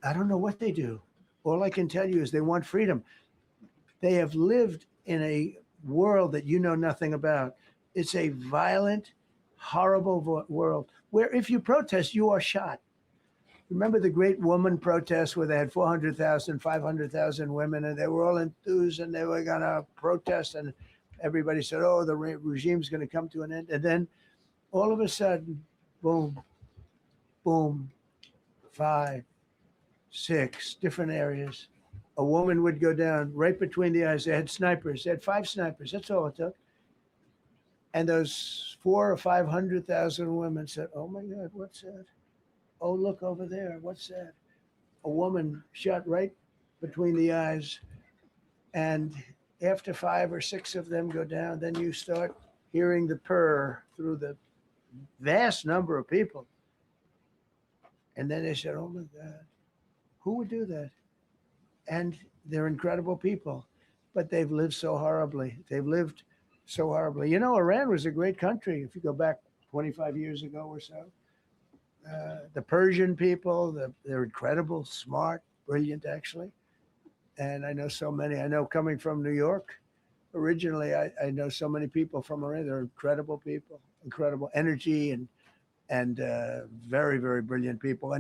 I don't know what they do. All I can tell you is they want freedom. They have lived in a world that you know nothing about. It's a violent, horrible world where if you protest, you are shot. Remember the great woman protests where they had 400,000, 500,000 women, and they were all enthused and they were going to protest, and everybody said, oh, the regime's going to come to an end. And then all of a sudden, boom, boom, 5, 6 different areas. A woman would go down right between the eyes. They had snipers. They had 5 snipers. That's all it took. And those 400,000 or 500,000 women said, oh my God, what's that? Oh, look over there. What's that? A woman shot right between the eyes. And after 5 or 6 of them go down, then you start hearing the purr through the vast number of people. And then they said, oh my God, who would do that? And they're incredible people, but they've lived so horribly. They've lived so horribly. Iran was a great country if you go back 25 years ago or so. The Persian people, they're incredible, smart, brilliant, actually. And I know so many. I know coming from New York, originally, I know so many people from Iran. They're incredible people, incredible energy, and very, very brilliant people.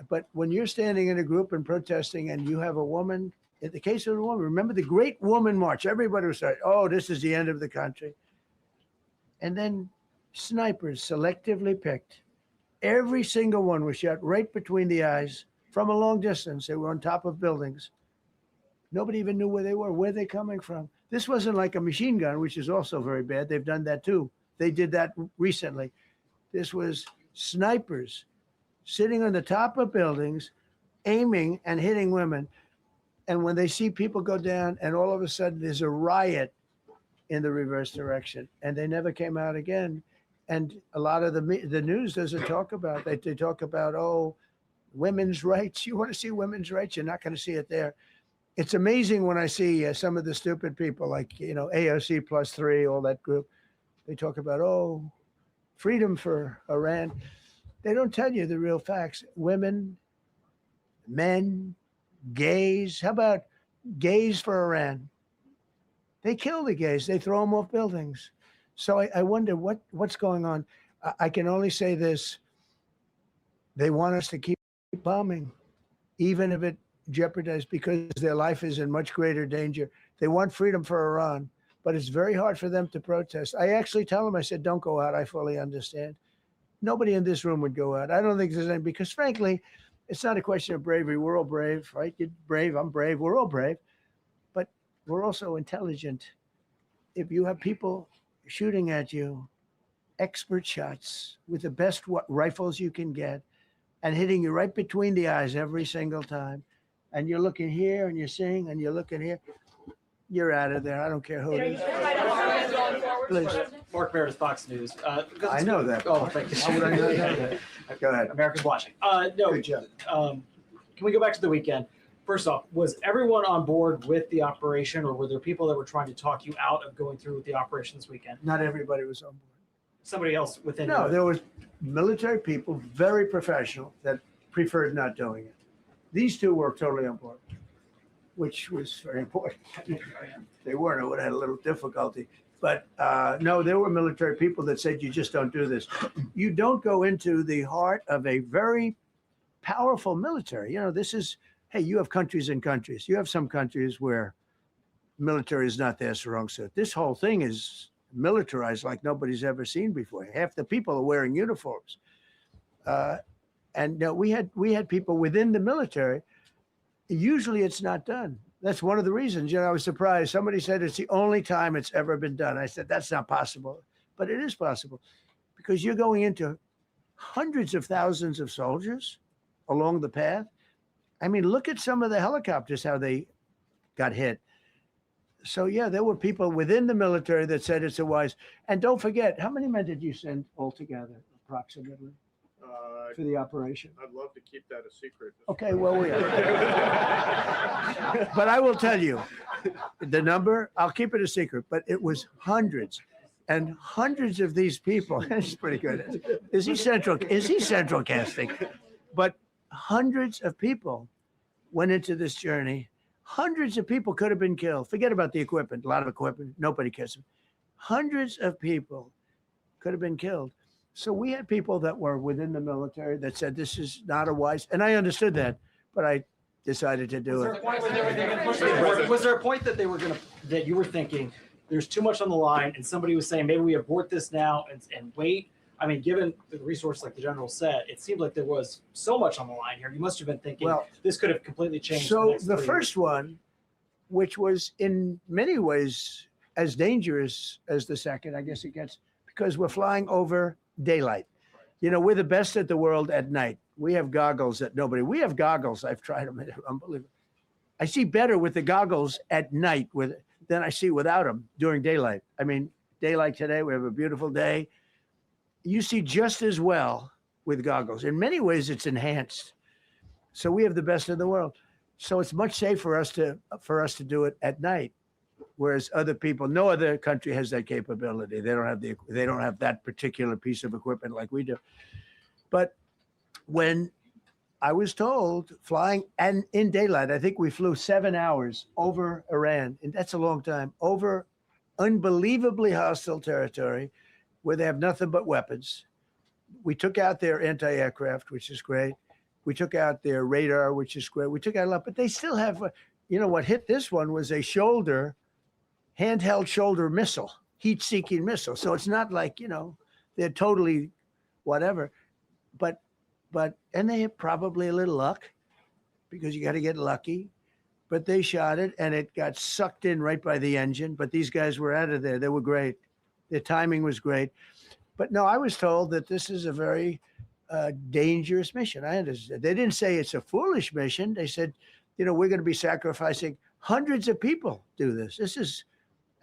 But when you're standing in a group and protesting, and you have a woman, in the case of the woman, remember the Great Woman March? Everybody was saying, oh, this is the end of the country. And then snipers selectively picked. Every single one was shot right between the eyes from a long distance. They were on top of buildings. Nobody even knew where they were. Where are they coming from? This wasn't like a machine gun, which is also very bad. They've done that too. They did that recently. This was snipers sitting on the top of buildings, aiming and hitting women. And when they see people go down, and all of a sudden there's a riot in the reverse direction, and they never came out again. And a lot of the news doesn't talk about that. They talk about, oh, women's rights. You want to see women's rights? You're not going to see it there. It's amazing when I see some of the stupid people like, AOC +3, all that group. They talk about, oh, freedom for Iran. They don't tell you the real facts. Women, men, gays. How about gays for Iran? They kill the gays. They throw them off buildings. So I wonder what's going on. I can only say this. They want us to keep bombing, even if it jeopardized, because their life is in much greater danger. They want freedom for Iran, but it's very hard for them to protest. I actually tell them, I said, don't go out. I fully understand. Nobody in this room would go out. I don't think there's any, because frankly, it's not a question of bravery. We're all brave, right? You're brave, I'm brave, we're all brave, but we're also intelligent. If you have people shooting at you, expert shots with the best rifles you can get, and hitting you right between the eyes every single time, and you're looking here and you're seeing and you're looking here, you're out of there. I don't care who it is. Please. Mark Meredith, Fox News. I know that. Oh, thank you. How would I not know that? Go ahead. America's watching. No, Good job. can we go back to the weekend? First off, was everyone on board with the operation, or were there people that were trying to talk you out of going through with the operation this weekend? Not everybody was on board. Somebody else within No, you? there was military people, very professional, that preferred not doing it. These two were totally on board, which was very important. They weren't, I would have had a little difficulty. But no, there were military people that said, you just don't do this. You don't go into the heart of a very powerful military. You know, this is, hey, you have countries and countries. You have some countries where military is not their strong suit. This whole thing is militarized like nobody's ever seen before. Half the people are wearing uniforms. And we had people within the military. Usually it's not done. That's one of the reasons, I was surprised. Somebody said it's the only time it's ever been done. I said, that's not possible, but it is possible, because you're going into hundreds of thousands of soldiers along the path. I mean, look at some of the helicopters, how they got hit. So yeah, there were people within the military that said it's a wise, and don't forget, how many men did you send altogether, approximately, for the operation? I'd love to keep that a secret. Okay, well, we are. But I will tell you, the number, I'll keep it a secret, but it was hundreds and hundreds of these people. That's pretty good. Is he central casting? But hundreds of people went into this journey. Hundreds of people could have been killed. Forget about the equipment, a lot of equipment, nobody cares. Hundreds of people could have been killed. So we had people that were within the military that said this is not a wise, and I understood that, but I decided to do it. Was there a point that that you were thinking there's too much on the line, and somebody was saying maybe we abort this now and wait? I mean, given the resource, like the general said, it seemed like there was so much on the line here. You must have been thinking, Well, this could have completely changed. So next the 3 first years. one, which was in many ways as dangerous as the second, I guess it gets, because we're flying over daylight. We're the best at the world at night. We have goggles that we have goggles. I've tried them. They're unbelievable. I see better with the goggles at night than I see without them during daylight. I mean, daylight today, we have a beautiful day. You see just as well with goggles. In many ways, it's enhanced. So we have the best in the world. So it's much safer for us to do it at night, whereas other people, no other country has that capability. They don't have that particular piece of equipment like we do. But when I was told flying and in daylight, I think we flew 7 hours over Iran, and that's a long time, over unbelievably hostile territory where they have nothing but weapons. We took out their anti-aircraft, which is great. We took out their radar, which is great. We took out a lot, but they still have, what hit this one was a handheld shoulder missile, heat-seeking missile. So it's not like, they're totally whatever, and they had probably a little luck, because you got to get lucky, but they shot it and it got sucked in right by the engine. But these guys were out of there. They were great. Their timing was great. But no, I was told that this is a very dangerous mission. I understand. They didn't say it's a foolish mission. They said, we're going to be sacrificing hundreds of people do this.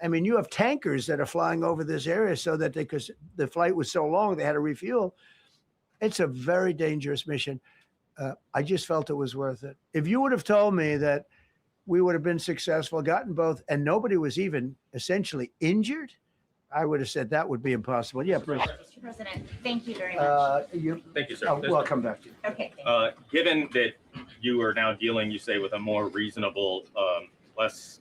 You have tankers that are flying over this area so that because the flight was so long, they had to refuel. It's a very dangerous mission. I just felt it was worth it. If you would have told me that we would have been successful, gotten both, and nobody was even essentially injured, I would have said that would be impossible. Yeah, please. Mr. President, thank you very much. Thank you, sir. I'll come back to you. Okay, thank you. Given that you are now dealing, you say, with a more reasonable, less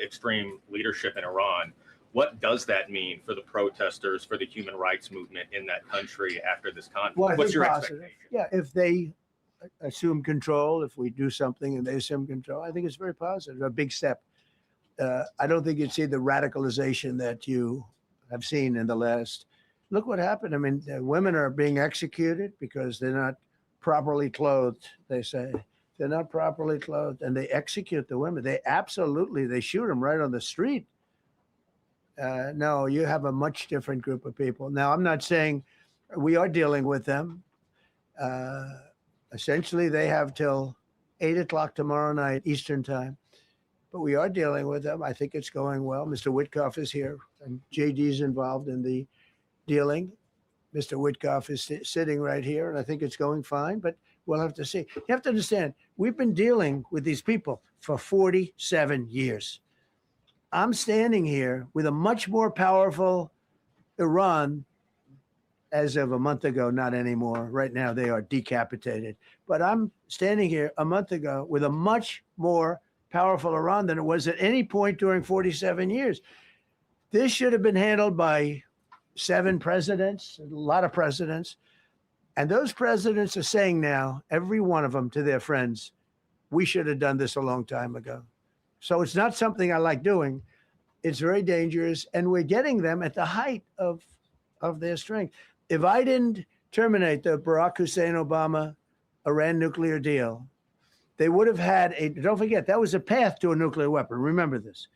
extreme leadership in Iran, what does that mean for the protesters, for the human rights movement in that country after this conflict? Well, I What's think your positive. expectation? Yeah, if they assume control, if we do something and they assume control, I think it's very positive, a big step. I don't think you'd see the radicalization that you have seen in the last. Look what happened. I mean, women are being executed because they're not properly clothed, they say. They're not properly clothed, and they execute the women. They shoot them right on the street. No, you have a much different group of people. Now, I'm not saying we are dealing with them. Essentially, they have till 8 o'clock tomorrow night, Eastern time. But we are dealing with them. I think it's going well. Mr. Witkoff is here, and JD's involved in the dealing. Mr. Witkoff is sitting right here, and I think it's going fine, but we'll have to see. You have to understand, we've been dealing with these people for 47 years. I'm standing here with a much more powerful Iran as of a month ago, not anymore. Right now, they are decapitated. But I'm standing here a month ago with a much more powerful Iran than it was at any point during 47 years. This should have been handled by 7 presidents, a lot of presidents. And those presidents are saying now, every one of them to their friends, we should have done this a long time ago. So it's not something I like doing. It's very dangerous. And we're getting them at the height of their strength. If I didn't terminate the Barack Hussein Obama Iran nuclear deal, they would have had don't forget, that was a path to a nuclear weapon. Remember this.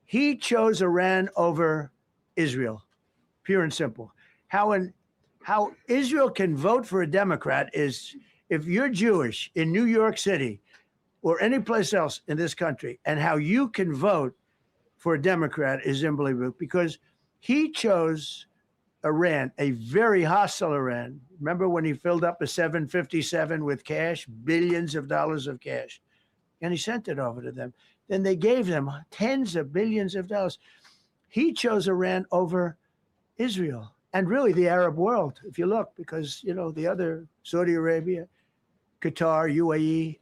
He chose Iran over Israel, pure and simple. How Israel can vote for a Democrat is if you're Jewish in New York City or any place else in this country, and how you can vote for a Democrat is unbelievable, because he chose Iran, a very hostile Iran. Remember when he filled up a 757 with cash, billions of dollars of cash, and he sent it over to them. Then they gave them tens of billions of dollars. He chose Iran over Israel and really the Arab world, if you look, because, you know, the other, Saudi Arabia, Qatar, UAE.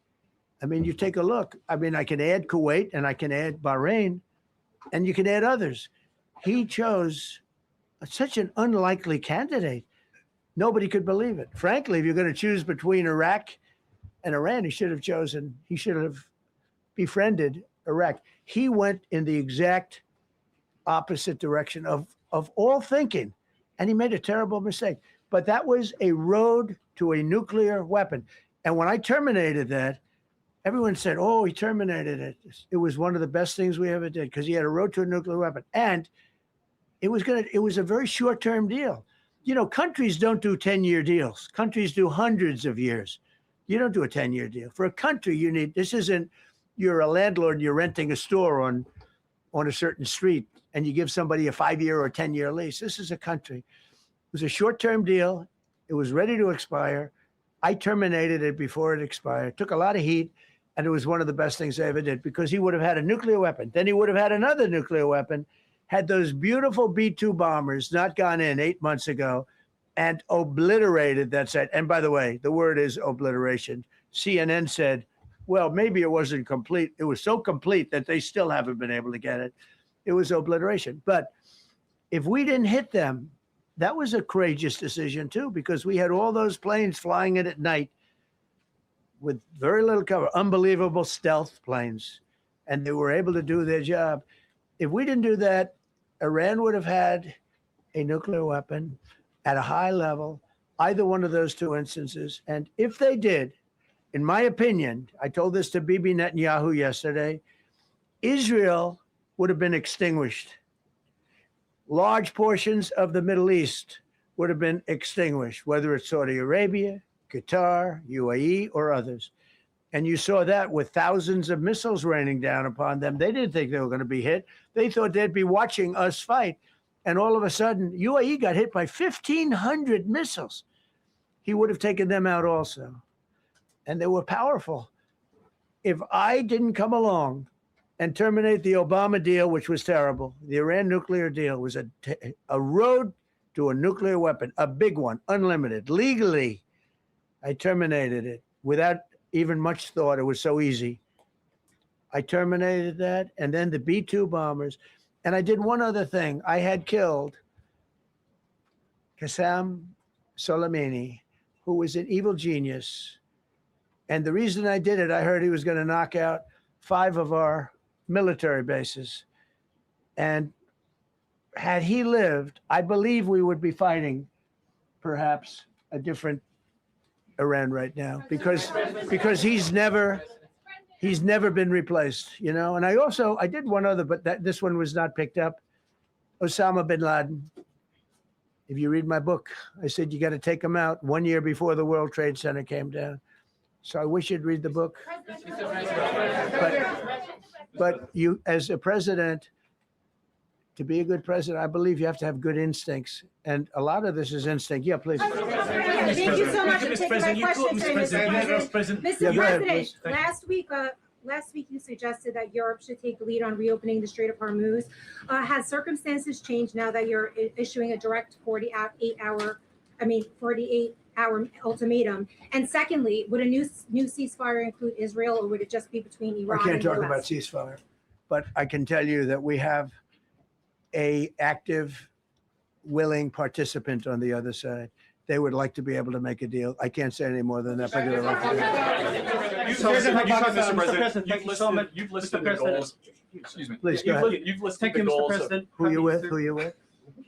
I mean, you take a look. I mean, I can add Kuwait and I can add Bahrain, and you can add others. He chose such an unlikely candidate. Nobody could believe it. Frankly, if you're going to choose between Iraq and Iran, he should have befriended Iraq. He went in the exact opposite direction of all thinking, and he made a terrible mistake. But that was a road to a nuclear weapon. And when I terminated that, everyone said, oh, he terminated it. It was one of the best things we ever did because he had a road to a nuclear weapon. And it was a very short-term deal. You know, countries don't do 10-year deals. Countries do hundreds of years. You don't do a 10-year deal. For a country, this isn't, you're a landlord and you're renting a store on a certain street and you give somebody a 5-year or 10-year lease. This is a country. It was a short-term deal. It was ready to expire. I terminated it before it expired. Took a lot of heat, and it was one of the best things I ever did because he would have had a nuclear weapon. Then he would have had another nuclear weapon, had those beautiful B-2 bombers not gone in 8 months ago and obliterated that site. And by the way, the word is obliteration. CNN said, well, maybe it wasn't complete. It was so complete that they still haven't been able to get it. It was obliteration. But if we didn't hit them, that was a courageous decision too, because we had all those planes flying in at night with very little cover, unbelievable stealth planes, and they were able to do their job. If we didn't do that, Iran would have had a nuclear weapon at a high level, either one of those two instances. And if they did, in my opinion, I told this to Bibi Netanyahu yesterday, Israel would have been extinguished. Large portions of the Middle East would have been extinguished, whether it's Saudi Arabia, Qatar, UAE, or others. And you saw that with thousands of missiles raining down upon them. They didn't think they were going to be hit. They thought they'd be watching us fight. And all of a sudden, UAE got hit by 1,500 missiles. He would have taken them out also. And they were powerful. If I didn't come along and terminate the Obama deal, which was terrible, the Iran nuclear deal was a road to a nuclear weapon, a big one, unlimited, legally. I terminated it without even much thought. It was so easy. I terminated that. And then the B-2 bombers. And I did one other thing. I had killed Qasem Soleimani, who was an evil genius And the reason I did it, I heard he was going to knock out 5 of our military bases. And had he lived, I believe we would be fighting perhaps a different Iran right now, because he's never been replaced, you know. And I did one other, but this one was not picked up. Osama bin Laden. If you read my book, I said you got to take him out 1 year before the World Trade Center came down. So I wish you'd read the book. But you, as a president, to be a good president, I believe you have to have good instincts. And a lot of this is instinct. Yeah, please. Thank you so much for taking my question, Mr. President. Yeah, go ahead, President, please. last week you suggested that Europe should take the lead on reopening the Strait of Hormuz. Has circumstances changed now that you're issuing a direct 48-hour ultimatum? And secondly, would a new ceasefire include Israel, or would it just be between Iran I can't and talk US? about ceasefire, but I can tell you that we have a active, willing participant on the other side. They would like to be able to make a deal. I can't say any more than that. But they'd like to do it. Mr. President, Thank you so much. You've listed the goals. Excuse me. Please go ahead. You've listed Thank the you, Mr. goals of President. Who you with? Who you with?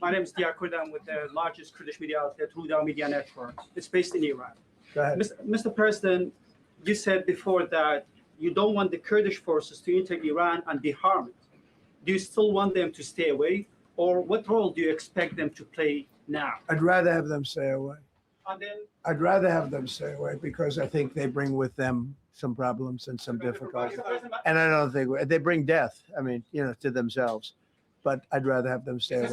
My name is Diar Kurd. I'm with the largest Kurdish media outlet, Huda Media Network. It's based in Iran. Go ahead. Mr. President, you said before that you don't want the Kurdish forces to enter Iran and be harmed. Do you still want them to stay away? Or what role do you expect them to play now? I'd rather have them stay away. And then, I'd rather have them stay away because I think they bring with them some problems and some difficulties. And I don't think they bring death. I mean, you know, to themselves. But I'd rather have them stay away.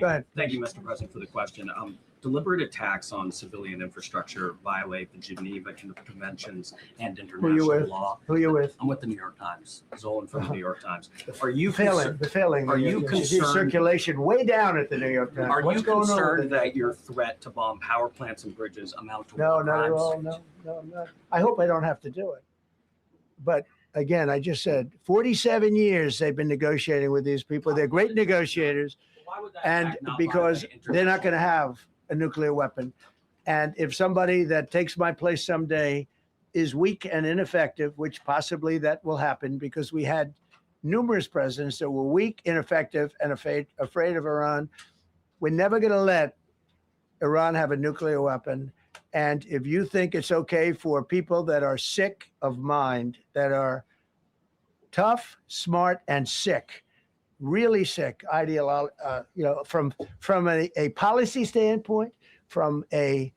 Go ahead. Thank you, Mr. President, for the question. Deliberate attacks on civilian infrastructure violate the Geneva Conventions and Who you with? international law. Who you with? I'm with the New York Times, Zolan from the New York Times. Are you Failing. The failing. Are you concerned? Circulation way down at the New York Times. Are What's you going on concerned with it? that your threat to bomb power plants and bridges amount to No, war not at crimes? all. No, I'm not. I hope I don't have to do it. But again, I just said 47 years they've been negotiating with these people. They're great negotiators. Why would that And act not because violate they're not going to international have a nuclear weapon. And if somebody that takes my place someday is weak and ineffective, which possibly that will happen because we had numerous presidents that were weak, ineffective, and afraid of Iran, we're never going to let Iran have a nuclear weapon. And if you think it's okay for people that are sick of mind, that are tough, smart, and sick, really sick, from a policy standpoint, from a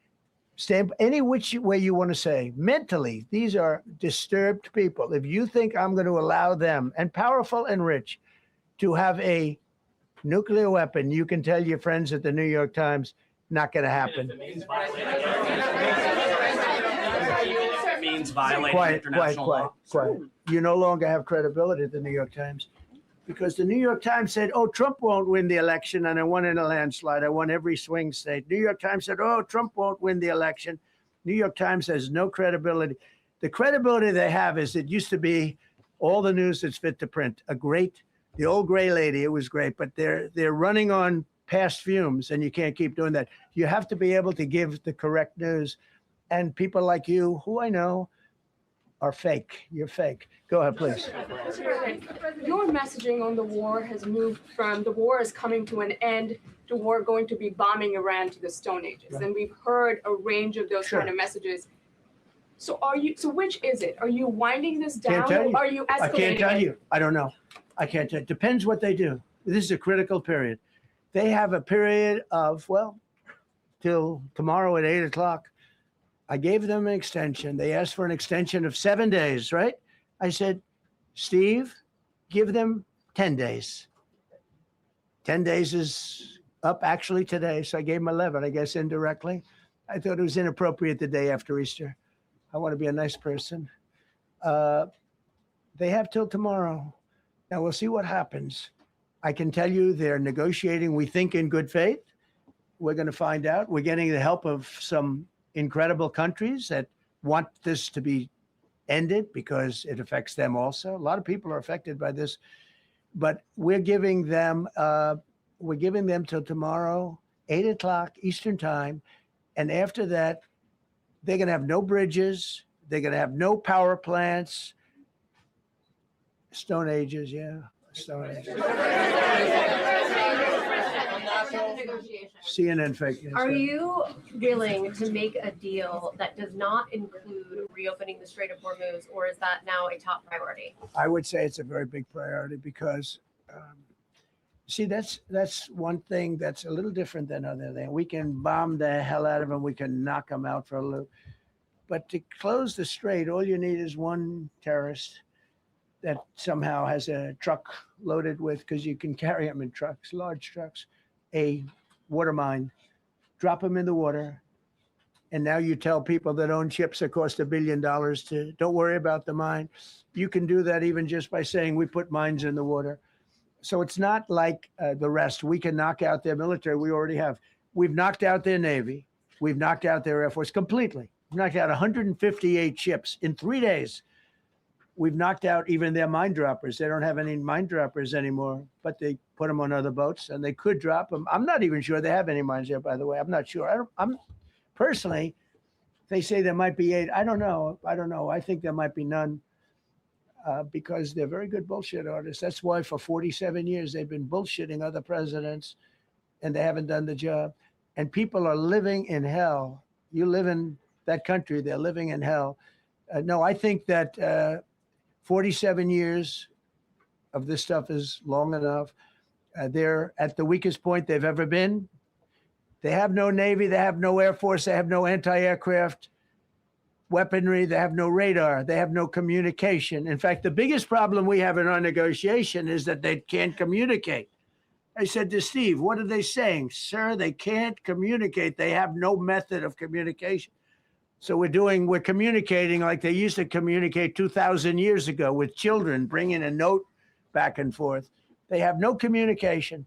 standpoint, any which way you want to say, mentally, these are disturbed people. If you think I'm going to allow them, and powerful and rich, to have a nuclear weapon, you can tell your friends at the New York Times, not going to happen. It means violating international law. Quiet. You no longer have credibility at the New York Times. Because the New York Times said, oh, Trump won't win the election, and I won in a landslide. I won every swing state. New York Times said, oh, Trump won't win the election. New York Times has no credibility. The credibility they have is it used to be all the news that's fit to print. The old gray lady, it was great, but they're running on past fumes, and you can't keep doing that. You have to be able to give the correct news. And people like you, who I know, are fake. You're fake. Go ahead, please. Your messaging on the war has moved from the war is coming to an end to war going to be bombing Iran to the Stone Ages. Right. And we've heard a range of those kind of messages. So which is it? Are you winding this Can't down tell you. or are you escalating I can't tell it? you. I don't know. I can't tell. Depends what they do. This is a critical period. They have a period of, till tomorrow at 8 o'clock. I gave them an extension. They asked for an extension of 7 days, right? I said, Steve, give them 10 days. 10 days is up actually today. So I gave them 11, I guess, indirectly. I thought it was inappropriate the day after Easter. I want to be a nice person. They have till tomorrow. Now we'll see what happens. I can tell you they're negotiating, we think, in good faith. We're going to find out. We're getting the help of some incredible countries that want this to be ended because it affects them also. A lot of people are affected by this, but we're giving them till tomorrow, 8 o'clock Eastern time. And after that, they're going to have no bridges. They're going to have no power plants. Stone Ages, yeah. Stone Ages. CNN fake news. Are you willing to make a deal that does not include reopening the Strait of Hormuz, or is that now a top priority? I would say it's a very big priority because, see, that's one thing that's a little different than other things. We can bomb the hell out of them. We can knock them out for a loop. But to close the strait, all you need is one terrorist that somehow has a truck loaded with, because you can carry them in trucks, large trucks, a water mine, drop them in the water. And now you tell people that own ships that cost $1 billion to don't worry about the mine. You can do that even just by saying we put mines in the water. So it's not like the rest. We can knock out their military. We already have. We've knocked out their Navy. We've knocked out their Air Force completely. We've knocked out 158 ships in 3 days. We've knocked out even their mine droppers. They don't have any mine droppers anymore, but they put them on other boats and they could drop them. I'm not even sure they have any mines there, by the way. I'm not sure. I'm personally, they say there might be 8. I don't know. I think there might be none because they're very good bullshit artists. That's why for 47 years they've been bullshitting other presidents and they haven't done the job. And people are living in hell. You live in that country, they're living in hell. No, I think that 47 years of this stuff is long enough. They're at the weakest point they've ever been. They have no Navy, they have no Air Force, they have no anti-aircraft weaponry, they have no radar, they have no communication. In fact, the biggest problem we have in our negotiation is that they can't communicate. I said to Steve, what are they saying? Sir, they can't communicate. They have no method of communication. So we're communicating like they used to communicate 2,000 years ago with children, bringing a note back and forth. They have no communication.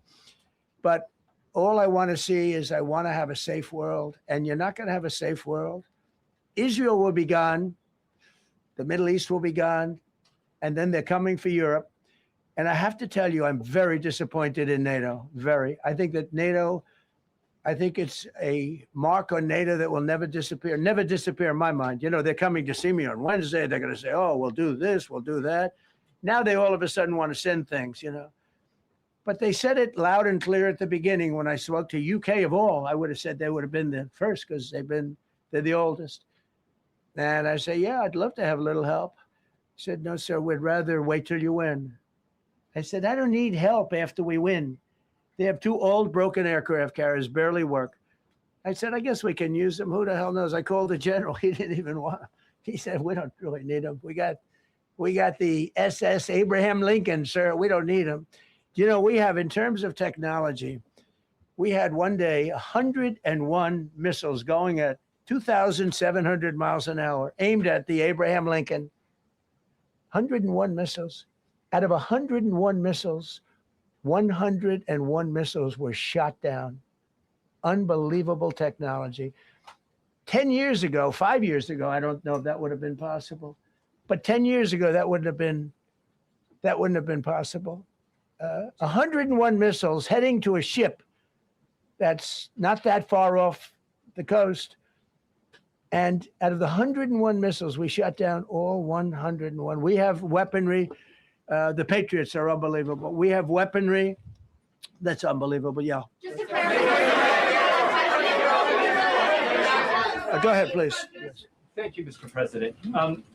But all I want to see is I want to have a safe world. And you're not going to have a safe world. Israel will be gone. The Middle East will be gone. And then they're coming for Europe. And I have to tell you, I'm very disappointed in NATO. Very. I think that NATO, I think it's a mark on NATO that will never disappear in my mind. You know, they're coming to see me on Wednesday. They're going to say, oh, we'll do this, we'll do that. Now they all of a sudden want to send things, you know. But they said it loud and clear at the beginning when I spoke to UK of all. I would have said they would have been the first because they're the oldest. And I say, yeah, I'd love to have a little help. He said, no, sir, we'd rather wait till you win. I said, I don't need help after we win. They have 2 old broken aircraft carriers, barely work. I said, I guess we can use them. Who the hell knows? I called the general. He didn't even want them. He said, we don't really need them. We got the SS Abraham Lincoln, sir. We don't need them. You know, we have, in terms of technology, we had one day 101 missiles going at 2,700 miles an hour aimed at the Abraham Lincoln. 101 missiles. Out of 101 missiles, 101 missiles were shot down. Unbelievable technology. 10 years ago, 5 years ago, I don't know if that would have been possible, but 10 years ago, that wouldn't have been possible. 101 missiles heading to a ship that's not that far off the coast. And out of the 101 missiles, we shot down all 101. We have weaponry. The Patriots are unbelievable. We have weaponry that's unbelievable. Yeah. Just to clarify. Go ahead, please. Yes. Thank you, Mr. President.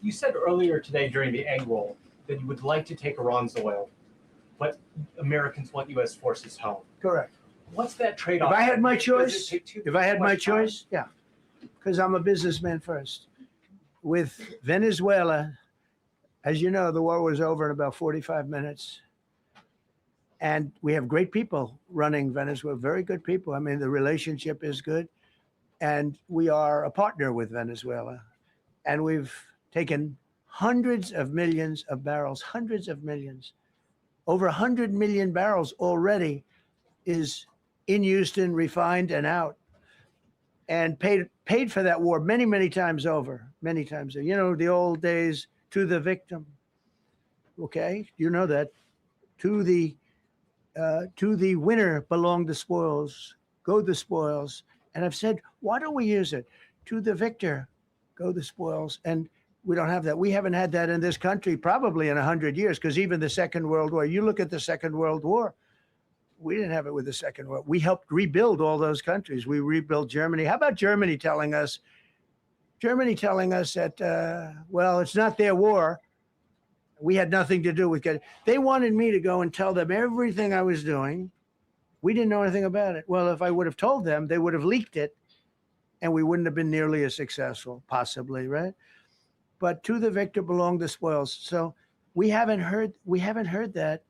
You said earlier today during the egg roll that you would like to take Iran's oil, but Americans want U.S. forces home. Correct. What's that trade-off? If I had my Does it choice, take too much time? yeah, because I'm a businessman first. With Venezuela, as you know, the war was over in about 45 minutes. And we have great people running Venezuela, very good people. I mean, the relationship is good. And we are a partner with Venezuela. And we've taken hundreds of millions of barrels, hundreds of millions. Over 100 million barrels already is in Houston, refined and out. And paid for that war many, many times over, many times. You know, the old days, to the victim. Okay, you know that. To the winner belong the spoils, go the spoils. And I've said, why don't we use it? To the victor go the spoils. And we don't have that. We haven't had that in this country probably in 100 years, because even the Second World War, you look at the Second World War, we didn't have it with the Second World. We helped rebuild all those countries. We rebuilt Germany. How about Germany telling us that, well, it's not their war. We had nothing to do with it. They wanted me to go and tell them everything I was doing. We didn't know anything about it. Well, if I would have told them, they would have leaked it, and we wouldn't have been nearly as successful, possibly, right? But to the victor belong the spoils. So we haven't heard that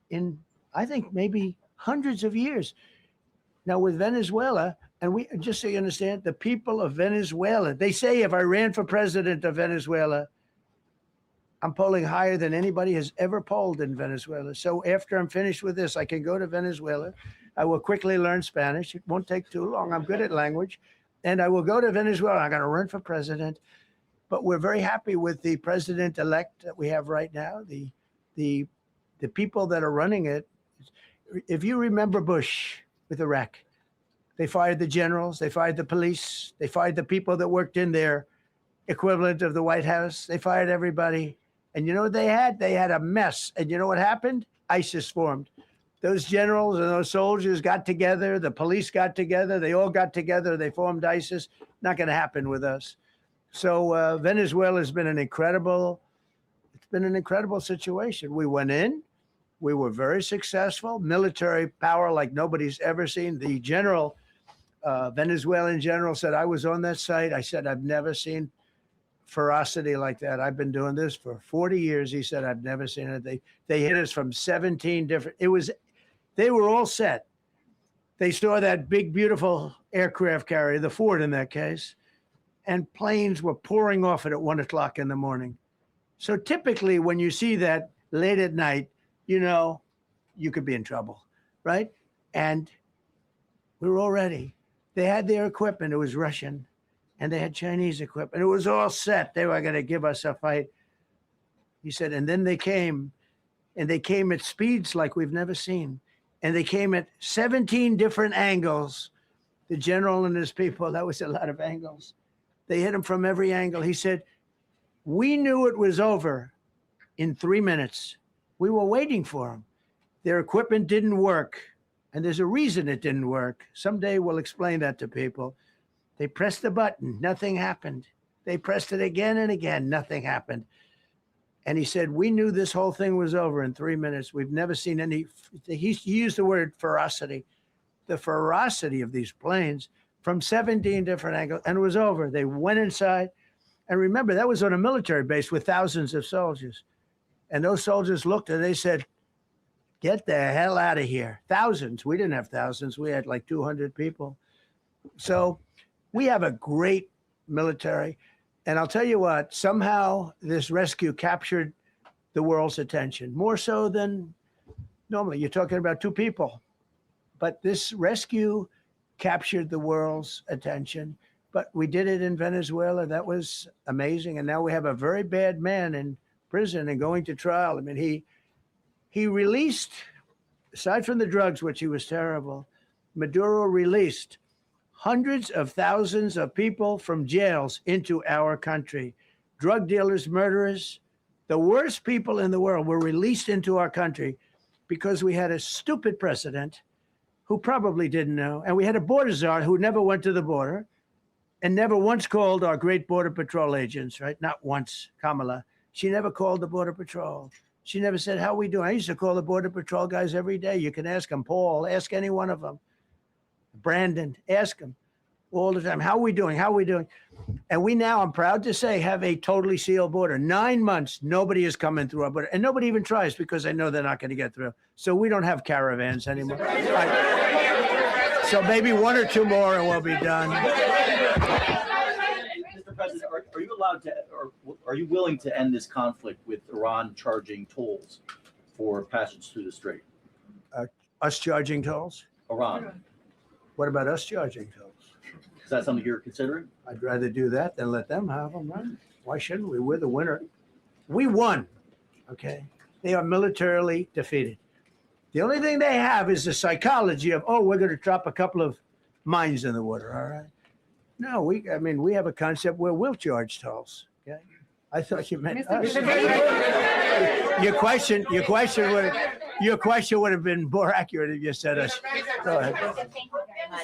in, I think, maybe hundreds of years. Now with Venezuela, and we, just so you understand, the people of Venezuela, they say if I ran for president of Venezuela, I'm polling higher than anybody has ever polled in Venezuela. So after I'm finished with this, I can go to Venezuela. I will quickly learn Spanish. It won't take too long. I'm good at language. And I will go to Venezuela. I'm going to run for president. But we're very happy with the president-elect that we have right now. The people that are running it. If you remember Bush with Iraq, they fired the generals, they fired the police, they fired the people that worked in their equivalent of the White House. They fired everybody. And you know what they had? They had a mess. And you know what happened? ISIS formed. Those generals and those soldiers got together. The police got together. They all got together. They formed ISIS. Not going to happen with us. So Venezuela has been an incredible situation. We went in. We were very successful. Military power like nobody's ever seen. The general, Venezuelan general, said, I was on that site. I said, I've never seen ferocity like that. I've been doing this for 40 years. He said, I've never seen it. They hit us from 17 different, they were all set. They saw that big, beautiful aircraft carrier, the Ford in that case, and planes were pouring off it at 1 o'clock in the morning. So typically when you see that late at night, you know, you could be in trouble, right? And we were all ready. They had their equipment. It was Russian, and they had Chinese equipment. It was all set. They were going to give us a fight. He said, and then they came, and they came at speeds like we've never seen. And they came at 17 different angles. The general and his people, that was a lot of angles. They hit him from every angle. He said, we knew it was over in 3 minutes. We were waiting for them. Their equipment didn't work. And there's a reason it didn't work. Someday we'll explain that to people. They pressed the button, nothing happened. They pressed it again and again, nothing happened. And he said, we knew this whole thing was over in 3 minutes. We've never seen any, he used the word ferocity. The ferocity of these planes from 17 different angles, and it was over. They went inside. And remember, that was on a military base with thousands of soldiers. And those soldiers looked and they said, get the hell out of here. Thousands. We didn't have thousands. We had like 200 people. So we have a great military. And I'll tell you what, somehow this rescue captured the world's attention, more so than normally. You're talking about 2 people. But this rescue captured the world's attention. But we did it in Venezuela. That was amazing. And now we have a very bad man in prison and going to trial. I mean, he released, aside from the drugs, which he was terrible, Maduro released hundreds of thousands of people from jails into our country. Drug dealers, murderers, the worst people in the world were released into our country because we had a stupid president who probably didn't know. And we had a border czar who never went to the border and never once called our great border patrol agents, right? Not once, Kamala. She never called the border patrol. She never said, how we doing? I used to call the border patrol guys every day. You can ask them, Paul, ask any one of them. Brandon, ask them all the time. How are we doing? How are we doing? And we now, I'm proud to say, have a totally sealed border. 9 months, nobody is coming through our border. And nobody even tries because they know they're not going to get through. So we don't have caravans anymore. So maybe 1 or 2 more and we'll be done. Mr. President, are you allowed to, or are you willing to end this conflict with Iran charging tolls for passage through the strait? Us charging tolls? Iran. What about us charging tolls? Is that something you're considering? I'd rather do that than let them have them, right? Why shouldn't we? We're the winner. We won, okay? They are militarily defeated. The only thing they have is the psychology of, oh, we're going to drop a couple of mines in the water, all right? No, we have a concept where we'll charge tolls, okay? I thought you meant us. Your question would have been more accurate if you said us. Go ahead.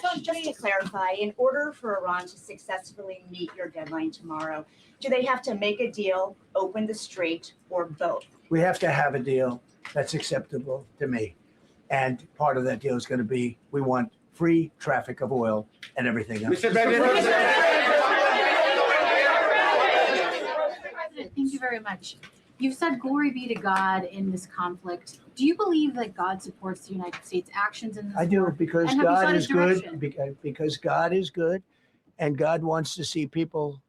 So just to clarify, in order for Iran to successfully meet your deadline tomorrow, do they have to make a deal, open the strait, or both? We have to have a deal that's acceptable to me. And part of that deal is going to be, we want free traffic of oil and everything else. Mr. President, thank you very much. You've said glory be to God in this conflict. Do you believe that God supports the United States actions in this I do, war? because And have you God sought is his good, direction? because God is good, and God wants to see people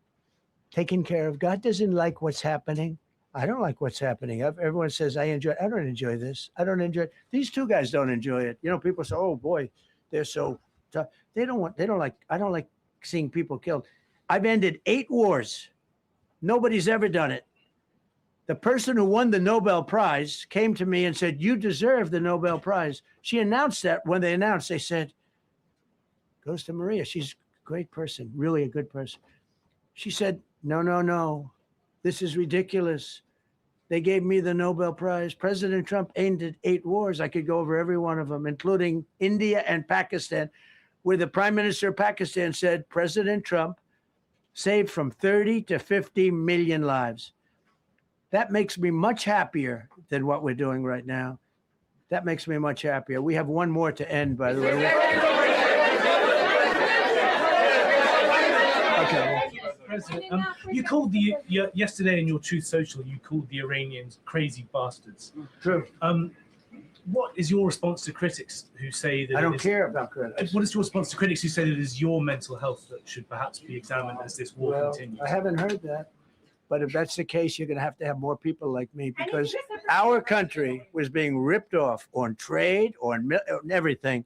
taken care of. God doesn't like what's happening. I don't like what's happening. Everyone says, I don't enjoy this. I don't enjoy it. These two guys don't enjoy it. You know, people say, oh boy, they're so tough. I don't like seeing people killed. I've ended 8 wars. Nobody's ever done it. The person who won the Nobel Prize came to me and said, you deserve the Nobel Prize. She announced that when they announced, they said, goes to Maria. She's a great person, really a good person. She said, no. This is ridiculous. They gave me the Nobel Prize. President Trump ended 8 wars. I could go over every one of them, including India and Pakistan, where the Prime Minister of Pakistan said, President Trump saved from 30 to 50 million lives. That makes me much happier than what we're doing right now. That makes me much happier. We have one more to end, by the way. Okay. President, you called yesterday in your Truth Social, you called the Iranians crazy bastards. True. What is your response to critics who say that I don't care about critics. What is your response to critics who say that it is your mental health that should perhaps be examined as this war continues? I haven't heard that. But if that's the case, you're going to have more people like me, because our country was being ripped off on trade, on everything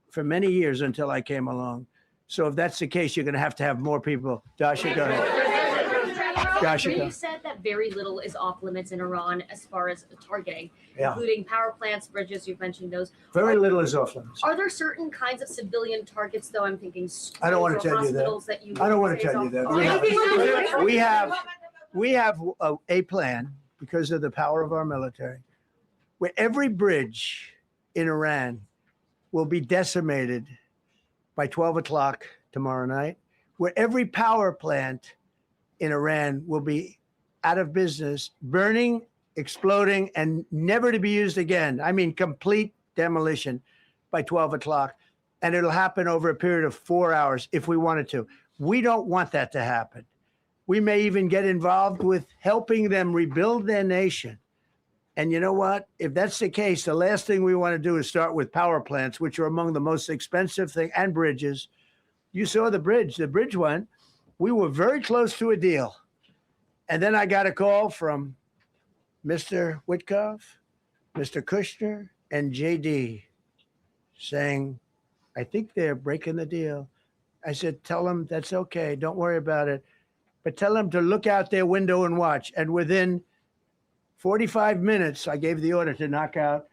for many years until I came along. So if that's the case, you're going to have more people. Dasha, go ahead. Dasha, go. You said that very little is off limits in Iran as far as targeting, Yeah. including power plants, bridges. You've mentioned those. Very little is off limits. Are there certain kinds of civilian targets, though? I'm thinking schools I don't want to or tell you that. hospitals that you I don't want would to say tell you is that. off- We have a plan, because of the power of our military, where every bridge in Iran will be decimated by 12 o'clock tomorrow night, where every power plant in Iran will be out of business, burning, exploding, and never to be used again. I mean, complete demolition by 12 o'clock. And it'll happen over a period of 4 hours if we wanted to. We don't want that to happen. We may even get involved with helping them rebuild their nation. And you know what? If that's the case, the last thing we want to do is start with power plants, which are among the most expensive thing, and bridges. You saw the bridge one. We were very close to a deal. And then I got a call from Mr. Witkoff, Mr. Kushner, and JD saying, I think they're breaking the deal. I said, tell them that's okay. Don't worry about it. But tell them to look out their window and watch. And within 45 minutes, I gave the order to knock out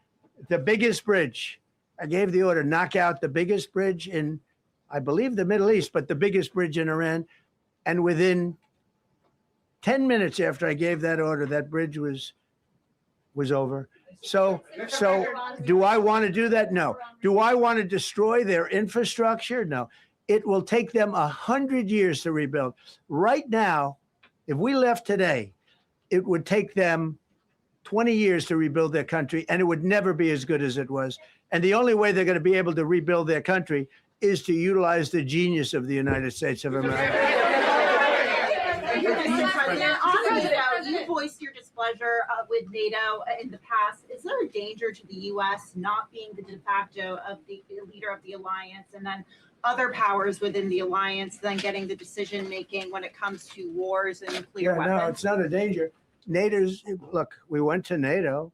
the biggest bridge. I gave the order, knock out the biggest bridge in, I believe, the Middle East, but the biggest bridge in Iran. And within 10 minutes after I gave that order, that bridge was over. So do I want to do that? No. Do I want to destroy their infrastructure? No. It will take them 100 years to rebuild. Right now, if we left today, it would take them 20 years to rebuild their country, and it would never be as good as it was. And the only way they're going to be able to rebuild their country is to utilize the genius of the United States of America. You voiced your displeasure with NATO in the past. Is there a danger to the U.S. not being the de facto of the leader of the alliance, and then other powers within the alliance then getting the decision making when it comes to wars and nuclear weapons? No, it's not a danger. Look, we went to NATO.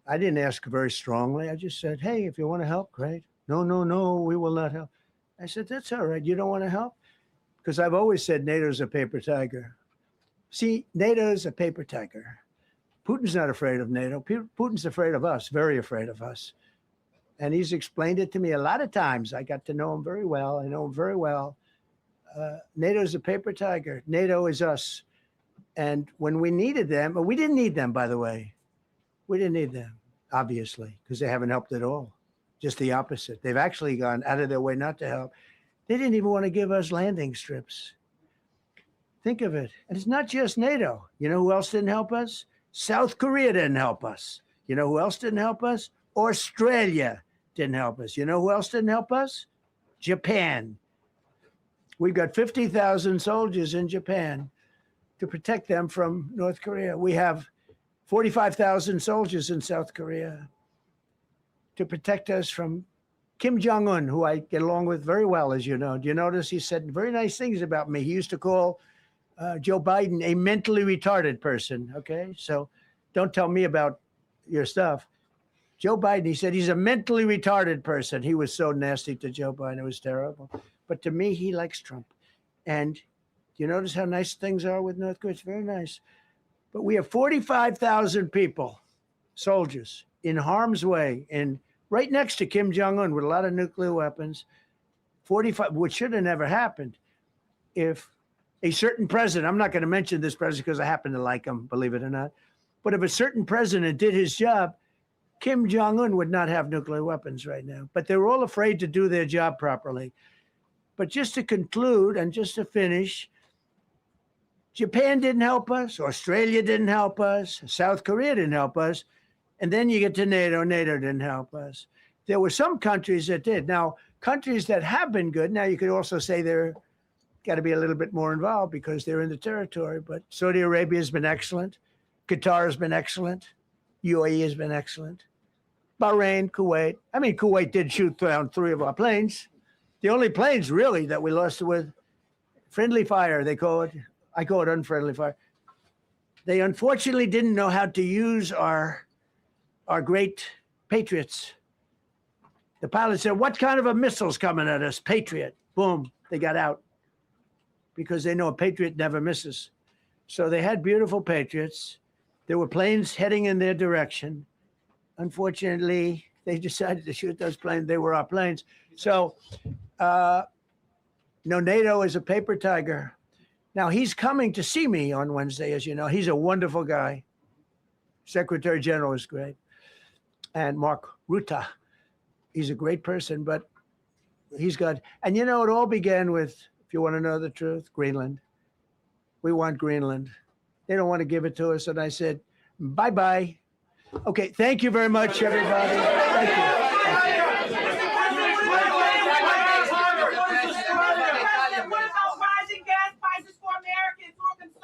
I didn't ask very strongly. I just said, hey, if you want to help, great. No, we will not help. I said, that's all right. You don't want to help? Because I've always said NATO's a paper tiger. See, NATO's a paper tiger. Putin's not afraid of NATO. Putin's afraid of us, very afraid of us. And he's explained it to me a lot of times. I got to know him very well. I know him very well. NATO is a paper tiger. NATO is us. And when we needed them, we didn't need them, by the way. We didn't need them, obviously, because they haven't helped at all. Just the opposite. They've actually gone out of their way not to help. They didn't even want to give us landing strips. Think of it. And it's not just NATO. You know who else didn't help us? South Korea didn't help us. You know who else didn't help us? Australia didn't help us. You know who else didn't help us? Japan. We've got 50,000 soldiers in Japan to protect them from North Korea. We have 45,000 soldiers in South Korea to protect us from Kim Jong-un, who I get along with very well, as you know. Do you notice he said very nice things about me? He used to call Joe Biden a mentally retarded person, okay? So don't tell me about your stuff. Joe Biden, he said he's a mentally retarded person. He was so nasty to Joe Biden. It was terrible. But to me, he likes Trump. And do you notice how nice things are with North Korea? It's very nice. But we have 45,000 people, soldiers, in harm's way, and right next to Kim Jong-un with a lot of nuclear weapons. 45, which should have never happened if a certain president, I'm not going to mention this president because I happen to like him, believe it or not, but if a certain president did his job, Kim Jong-un would not have nuclear weapons right now. But they're all afraid to do their job properly. But just to conclude and just to finish, Japan didn't help us, Australia didn't help us, South Korea didn't help us, and then you get to NATO, NATO didn't help us. There were some countries that did. Now, countries that have been good, now you could also say they're got to be a little bit more involved because they're in the territory, but Saudi Arabia has been excellent, Qatar has been excellent, UAE has been excellent, Bahrain, Kuwait. I mean, Kuwait did shoot down 3 of our planes. The only planes really that we lost with friendly fire, they call it. I call it unfriendly fire. They unfortunately didn't know how to use our great Patriots. The pilot said, what kind of a missile's coming at us? Patriot. Boom, they got out because they know a Patriot never misses. So they had beautiful Patriots. There were planes heading in their direction. Unfortunately, they decided to shoot those planes. They were our planes. So, no, NATO is a paper tiger. Now, he's coming to see me on Wednesday, as you know. He's a wonderful guy. Secretary General is great. And Mark Rutte, he's a great person, but he's got, and you know, it all began with, if you want to know the truth, Greenland. We want Greenland. They don't want to give it to us. And I said, bye-bye. Okay, thank you very much, everybody. Thank you. What about rising gas prices for Americans who are concerned?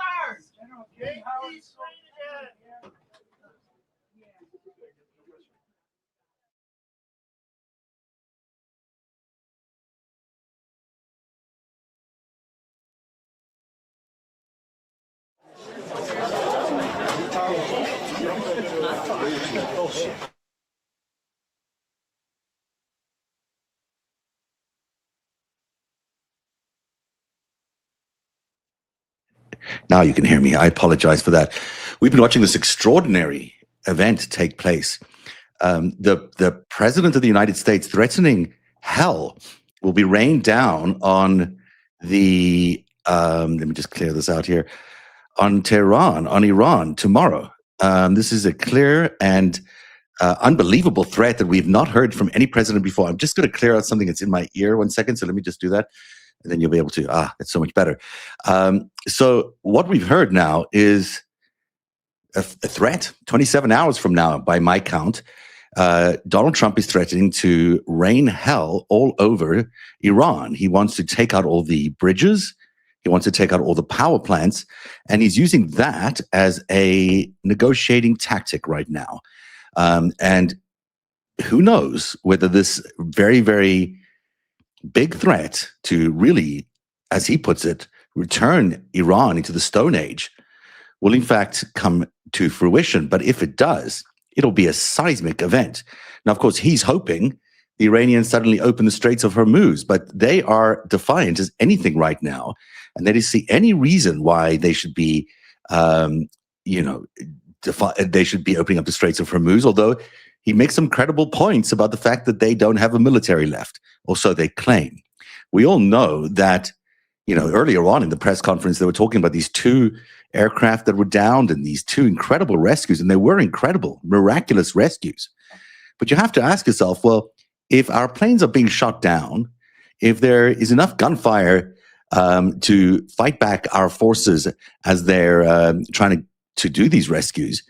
Now you can hear me. I apologize for that. We've been watching this extraordinary event take place. The president of the United States threatening hell will be rained down on the, let me just clear this out here, on Tehran, on Iran tomorrow. This is a clear and unbelievable threat that we've not heard from any president before. I'm just going to clear out something that's in my ear 1 second. So let me just do that. And then you'll be able to, that's so much better. So what we've heard now is a threat 27 hours from now, by my count. Donald Trump is threatening to rain hell all over Iran. He wants to take out all the bridges. He wants to take out all the power plants. And he's using that as a negotiating tactic right now. And who knows whether this very, very big threat to really, as he puts it, return Iran into the Stone Age will in fact come to fruition. But if it does, it'll be a seismic event. Now, of course, he's hoping the Iranians suddenly open the Straits of Hormuz, but they are defiant as anything right now. And they don't see any reason why they should be, they should be opening up the Straits of Hormuz, although he makes some credible points about the fact that they don't have a military left, or so they claim. We all know that, earlier on in the press conference, they were talking about these 2 aircraft that were downed and these 2 incredible rescues, and they were incredible, miraculous rescues. But you have to ask yourself, well, if our planes are being shot down, if there is enough gunfire to fight back our forces as they're trying to do these rescues,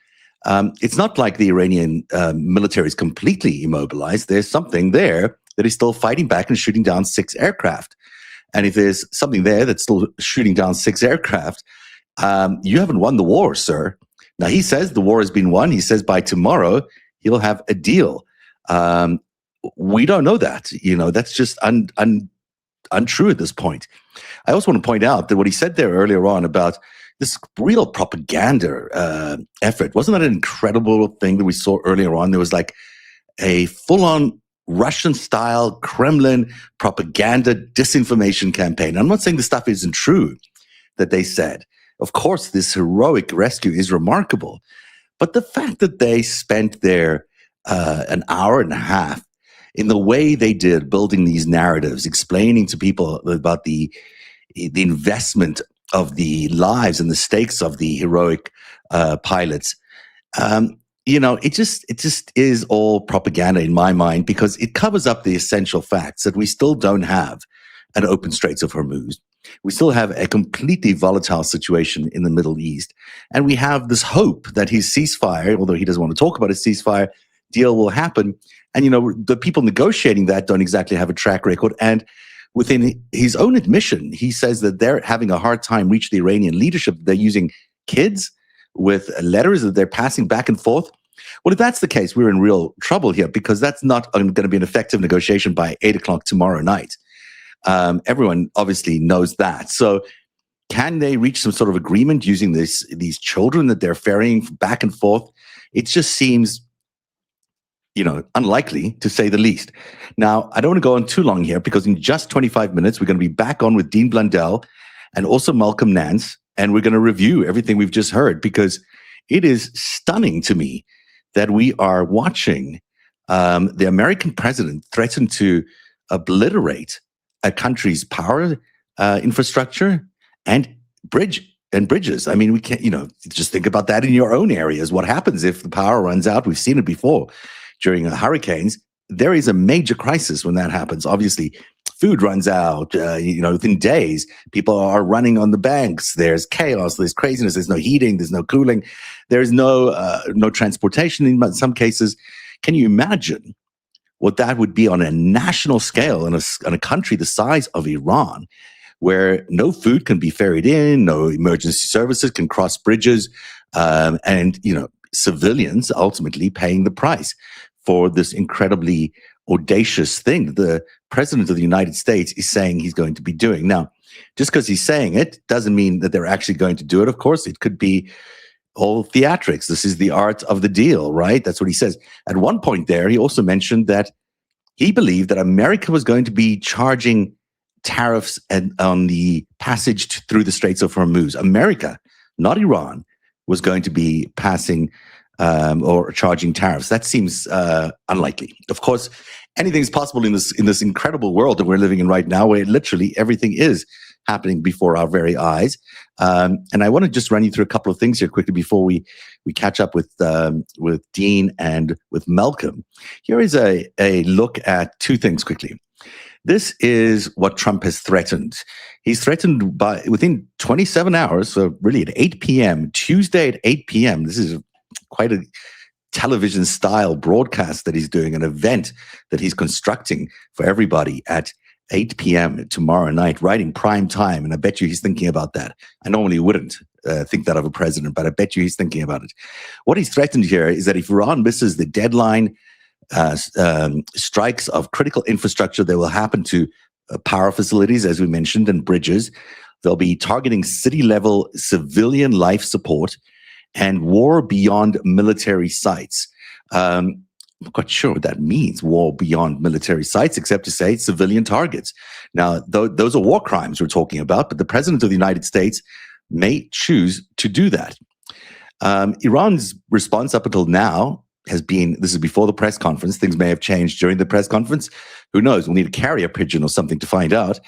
it's not like the Iranian military is completely immobilized. There's something there that is still fighting back and shooting down 6 aircraft. And if there's something there that's still shooting down 6 aircraft, you haven't won the war, sir. Now, he says the war has been won. He says by tomorrow he'll have a deal. We don't know that. That's just untrue at this point. I also want to point out that what he said there earlier on about this real propaganda effort, wasn't that an incredible thing that we saw earlier on? There was like a full-on Russian-style Kremlin propaganda disinformation campaign. I'm not saying the stuff isn't true that they said. Of course, this heroic rescue is remarkable. But the fact that they spent there an hour and a half in the way they did, building these narratives, explaining to people about the investment of the lives and the stakes of the heroic pilots, it just is all propaganda in my mind, because it covers up the essential facts that we still don't have an open Straits of Hormuz. We still have a completely volatile situation in the Middle East. And we have this hope that his ceasefire, although he doesn't want to talk about his ceasefire, deal will happen. And, the people negotiating that don't exactly have a track record. And within his own admission, he says that they're having a hard time reaching the Iranian leadership. They're using kids with letters that they're passing back and forth. Well, if that's the case, we're in real trouble here, because that's not going to be an effective negotiation by 8 o'clock tomorrow night. Everyone obviously knows that. So can they reach some sort of agreement using these children that they're ferrying back and forth? It just seems, unlikely, to say the least. Now, I don't want to go on too long here, because in just 25 minutes, we're going to be back on with Dean Blundell and also Malcolm Nance, and we're going to review everything we've just heard, because it is stunning to me that we are watching the American president threaten to obliterate a country's power infrastructure and bridges. I mean, we can't, just think about that in your own areas. What happens if the power runs out? We've seen it before during hurricanes. There is a major crisis when that happens. Obviously, food runs out, within days. People are running on the banks. There's chaos, there's craziness, there's no heating, there's no cooling, there's no transportation in some cases. Can you imagine what that would be on a national scale in a country the size of Iran, where no food can be ferried in, no emergency services can cross bridges, and civilians ultimately paying the price for this incredibly audacious thing the president of the United States is saying he's going to be doing. Now, just because he's saying it doesn't mean that they're actually going to do it. Of course, it could be all theatrics. This is the art of the deal, right? That's what he says. At one point there, he also mentioned that he believed that America was going to be charging tariffs on the passage through the Straits of Hormuz. America, not Iran, was going to be passing or charging tariffs. That seems unlikely. Of course, anything is possible in this incredible world that we're living in right now, where literally everything is happening before our very eyes. And I want to just run you through a couple of things here quickly before we catch up with Dean and with Malcolm. Here is a look at two things quickly. This is what Trump has threatened. He's threatened by within 27 hours, so really at 8 p.m., Tuesday at 8 p.m. This is quite a television style broadcast that he's doing, an event that he's constructing for everybody at 8 p.m. tomorrow night, right in prime time. And I bet you he's thinking about that. I normally wouldn't think that of a president, but I bet you he's thinking about it. What he's threatened here is that if Iran misses the deadline, strikes of critical infrastructure that will happen to power facilities, as we mentioned, and bridges. They'll be targeting city-level civilian life support and war beyond military sites. I'm not quite sure what that means, war beyond military sites, except to say civilian targets. Now, those are war crimes we're talking about, but the president of the United States may choose to do that. Iran's response up until now has been, this is before the press conference. Things may have changed during the press conference. Who knows? We'll need a carrier pigeon or something to find out.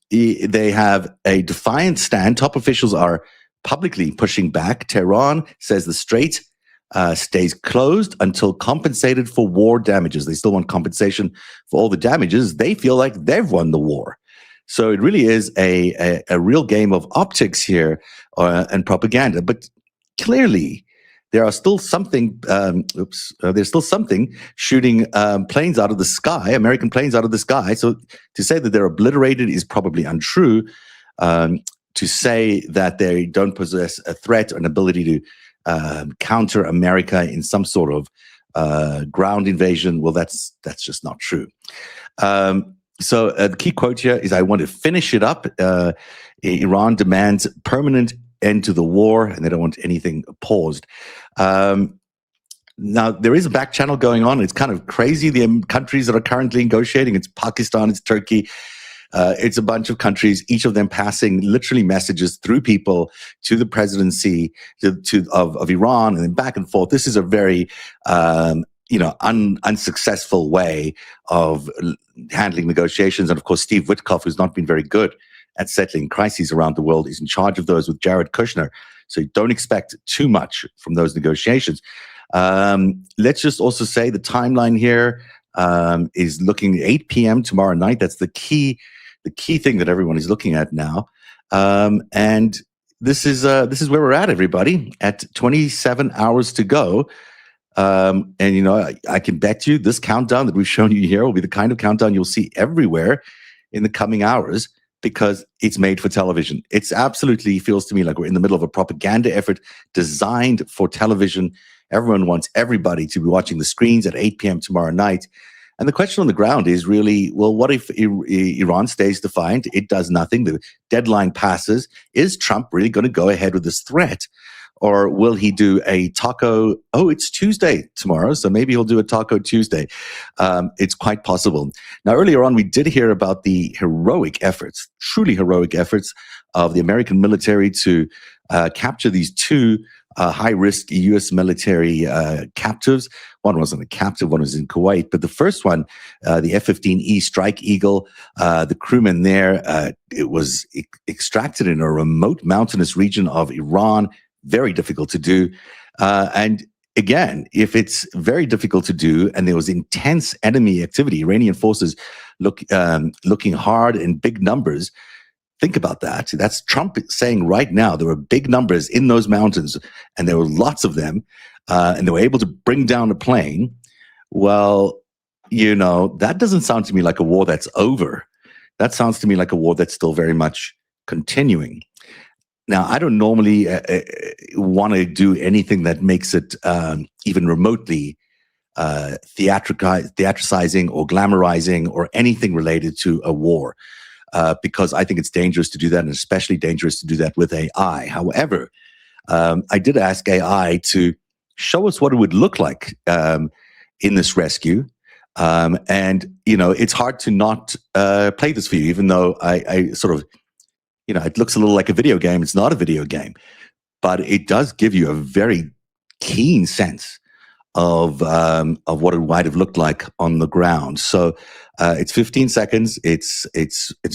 They have a defiant stand. Top officials are publicly pushing back. Tehran says the strait stays closed until compensated for war damages. They still want compensation for all the damages. They feel like they've won the war. So it really is a real game of optics here and propaganda. But clearly, there are still something. There's still something shooting planes out of the sky, American planes out of the sky. So to say that they're obliterated is probably untrue. To say that they don't possess a threat or an ability to counter America in some sort of ground invasion, well, that's just not true. So the key quote here is, I want to finish it up. Iran demands permanent end to the war, and they don't want anything paused. Now, there is a back channel going on. It's kind of crazy, the countries that are currently negotiating. It's Pakistan, it's Turkey. It's a bunch of countries, each of them passing literally messages through people to the presidency of Iran, and then back and forth. This is a very unsuccessful way of handling negotiations. And of course, Steve Witkoff, who's not been very good at settling crises around the world, is in charge of those with Jared Kushner. So don't expect too much from those negotiations. Let's just also say the timeline here is looking at 8 p.m. tomorrow night. That's the key thing that everyone is looking at now. And this is where we're at, everybody, at 27 hours to go. And, I can bet you this countdown that we've shown you here will be the kind of countdown you'll see everywhere in the coming hours, because it's made for television. It's absolutely feels to me like we're in the middle of a propaganda effort designed for television. Everyone wants everybody to be watching the screens at 8 p.m. tomorrow night. And the question on the ground is really, well, what if Iran stays defiant? It does nothing. The deadline passes. Is Trump really going to go ahead with this threat? Or will he do a taco? Oh, it's Tuesday tomorrow, so maybe he'll do a Taco Tuesday. It's quite possible. Now, earlier on, we did hear about the heroic efforts, truly heroic efforts of the American military to capture these two high-risk U.S. military captives. One wasn't a captive, one was in Kuwait. But the first one, the F-15E Strike Eagle, the crewman there, it was extracted in a remote mountainous region of Iran. Very difficult to do. And again, if it's very difficult to do and there was intense enemy activity, Iranian forces looking hard in big numbers, think about that. That's Trump saying right now there were big numbers in those mountains and there were lots of them, and they were able to bring down a plane. Well, that doesn't sound to me like a war that's over. That sounds to me like a war that's still very much continuing. Now, I don't normally want to do anything that makes it even remotely theatricizing or glamorizing or anything related to a war, because I think it's dangerous to do that, and especially dangerous to do that with AI. However, I did ask AI to show us what it would look like in this rescue. And, it's hard to not play this for you, even though I sort of, it looks a little like a video game. It's not a video game, but it does give you a very keen sense of what it might have looked like on the ground. So it's 15 seconds. It's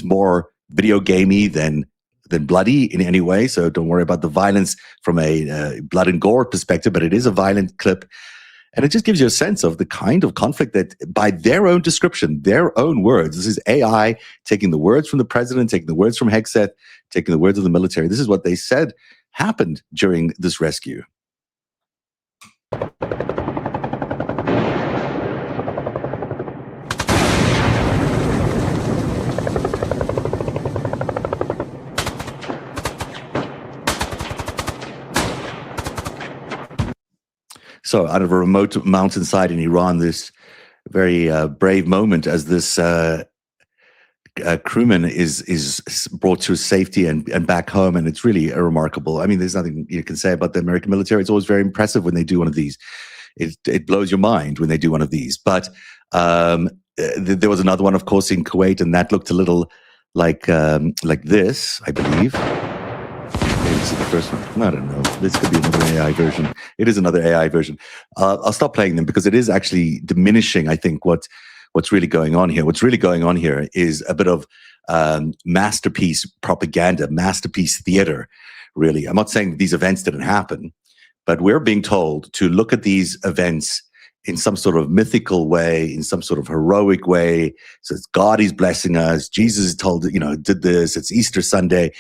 more video gamey than bloody in any way. So don't worry about the violence from a blood and gore perspective, but it is a violent clip. And it just gives you a sense of the kind of conflict that, by their own description, their own words, this is AI taking the words from the president, taking the words from Hegseth, taking the words of the military. This is what they said happened during this rescue. So out of a remote mountainside in Iran, this very brave moment as this crewman is brought to safety and back home. And it's really remarkable. I mean, there's nothing you can say about the American military. It's always very impressive when they do one of these. It blows your mind when they do one of these. But there was another one, of course, in Kuwait, and that looked a little like this, I believe. Maybe this is the first one. I don't know. This could be another AI version. It is another AI version. I'll stop playing them because it is actually diminishing, I think, what's really going on here. What's really going on here is a bit of masterpiece propaganda, masterpiece theater, really. I'm not saying these events didn't happen, but we're being told to look at these events in some sort of mythical way, in some sort of heroic way. So it's God is blessing us. Jesus is told, did this. It's Easter Sunday.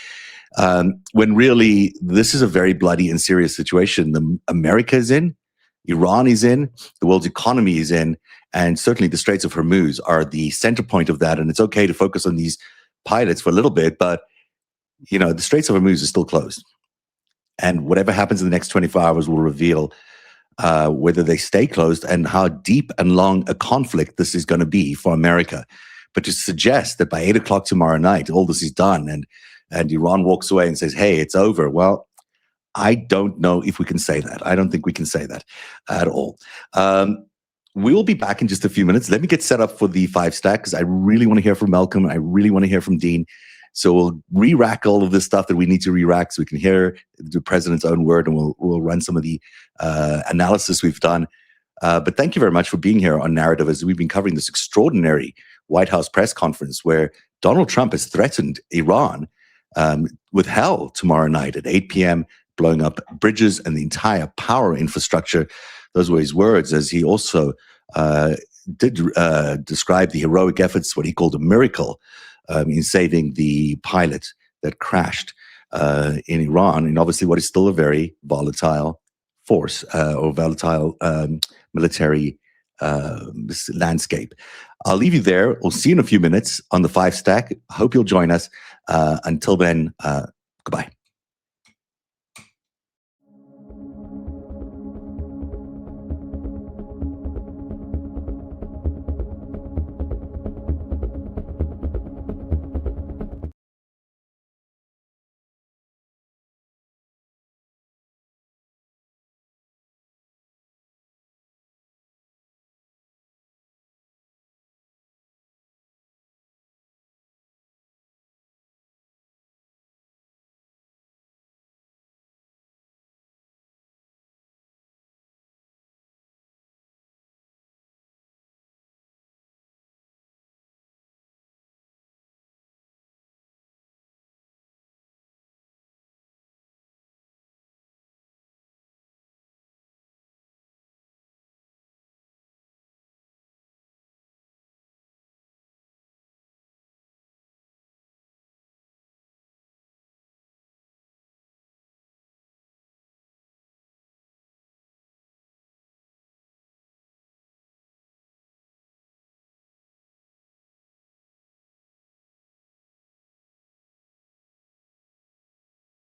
When really this is a very bloody and serious situation. America is in, Iran is in, the world's economy is in, and certainly the Straits of Hormuz are the center point of that. And it's okay to focus on these pilots for a little bit, but the Straits of Hormuz is still closed. And whatever happens in the next 24 hours will reveal whether they stay closed and how deep and long a conflict this is going to be for America. But to suggest that by 8 o'clock tomorrow night, all this is done and Iran walks away and says, hey, it's over. Well, I don't know if we can say that. I don't think we can say that at all. We'll be back in just a few minutes. Let me get set up for the 5-stack because I really want to hear from Malcolm. I really want to hear from Dean. So we'll re-rack all of this stuff that we need to re-rack so we can hear the president's own word, and we'll run some of the analysis we've done. But thank you very much for being here on Narrative as we've been covering this extraordinary White House press conference where Donald Trump has threatened Iran with hell tomorrow night at 8 p.m., blowing up bridges and the entire power infrastructure. Those were his words, as he also did describe the heroic efforts, what he called a miracle, in saving the pilot that crashed in Iran, and obviously what is still a very volatile force or volatile military landscape. I'll leave you there. We'll see you in a few minutes on the 5-stack. I hope you'll join us. Until then, goodbye.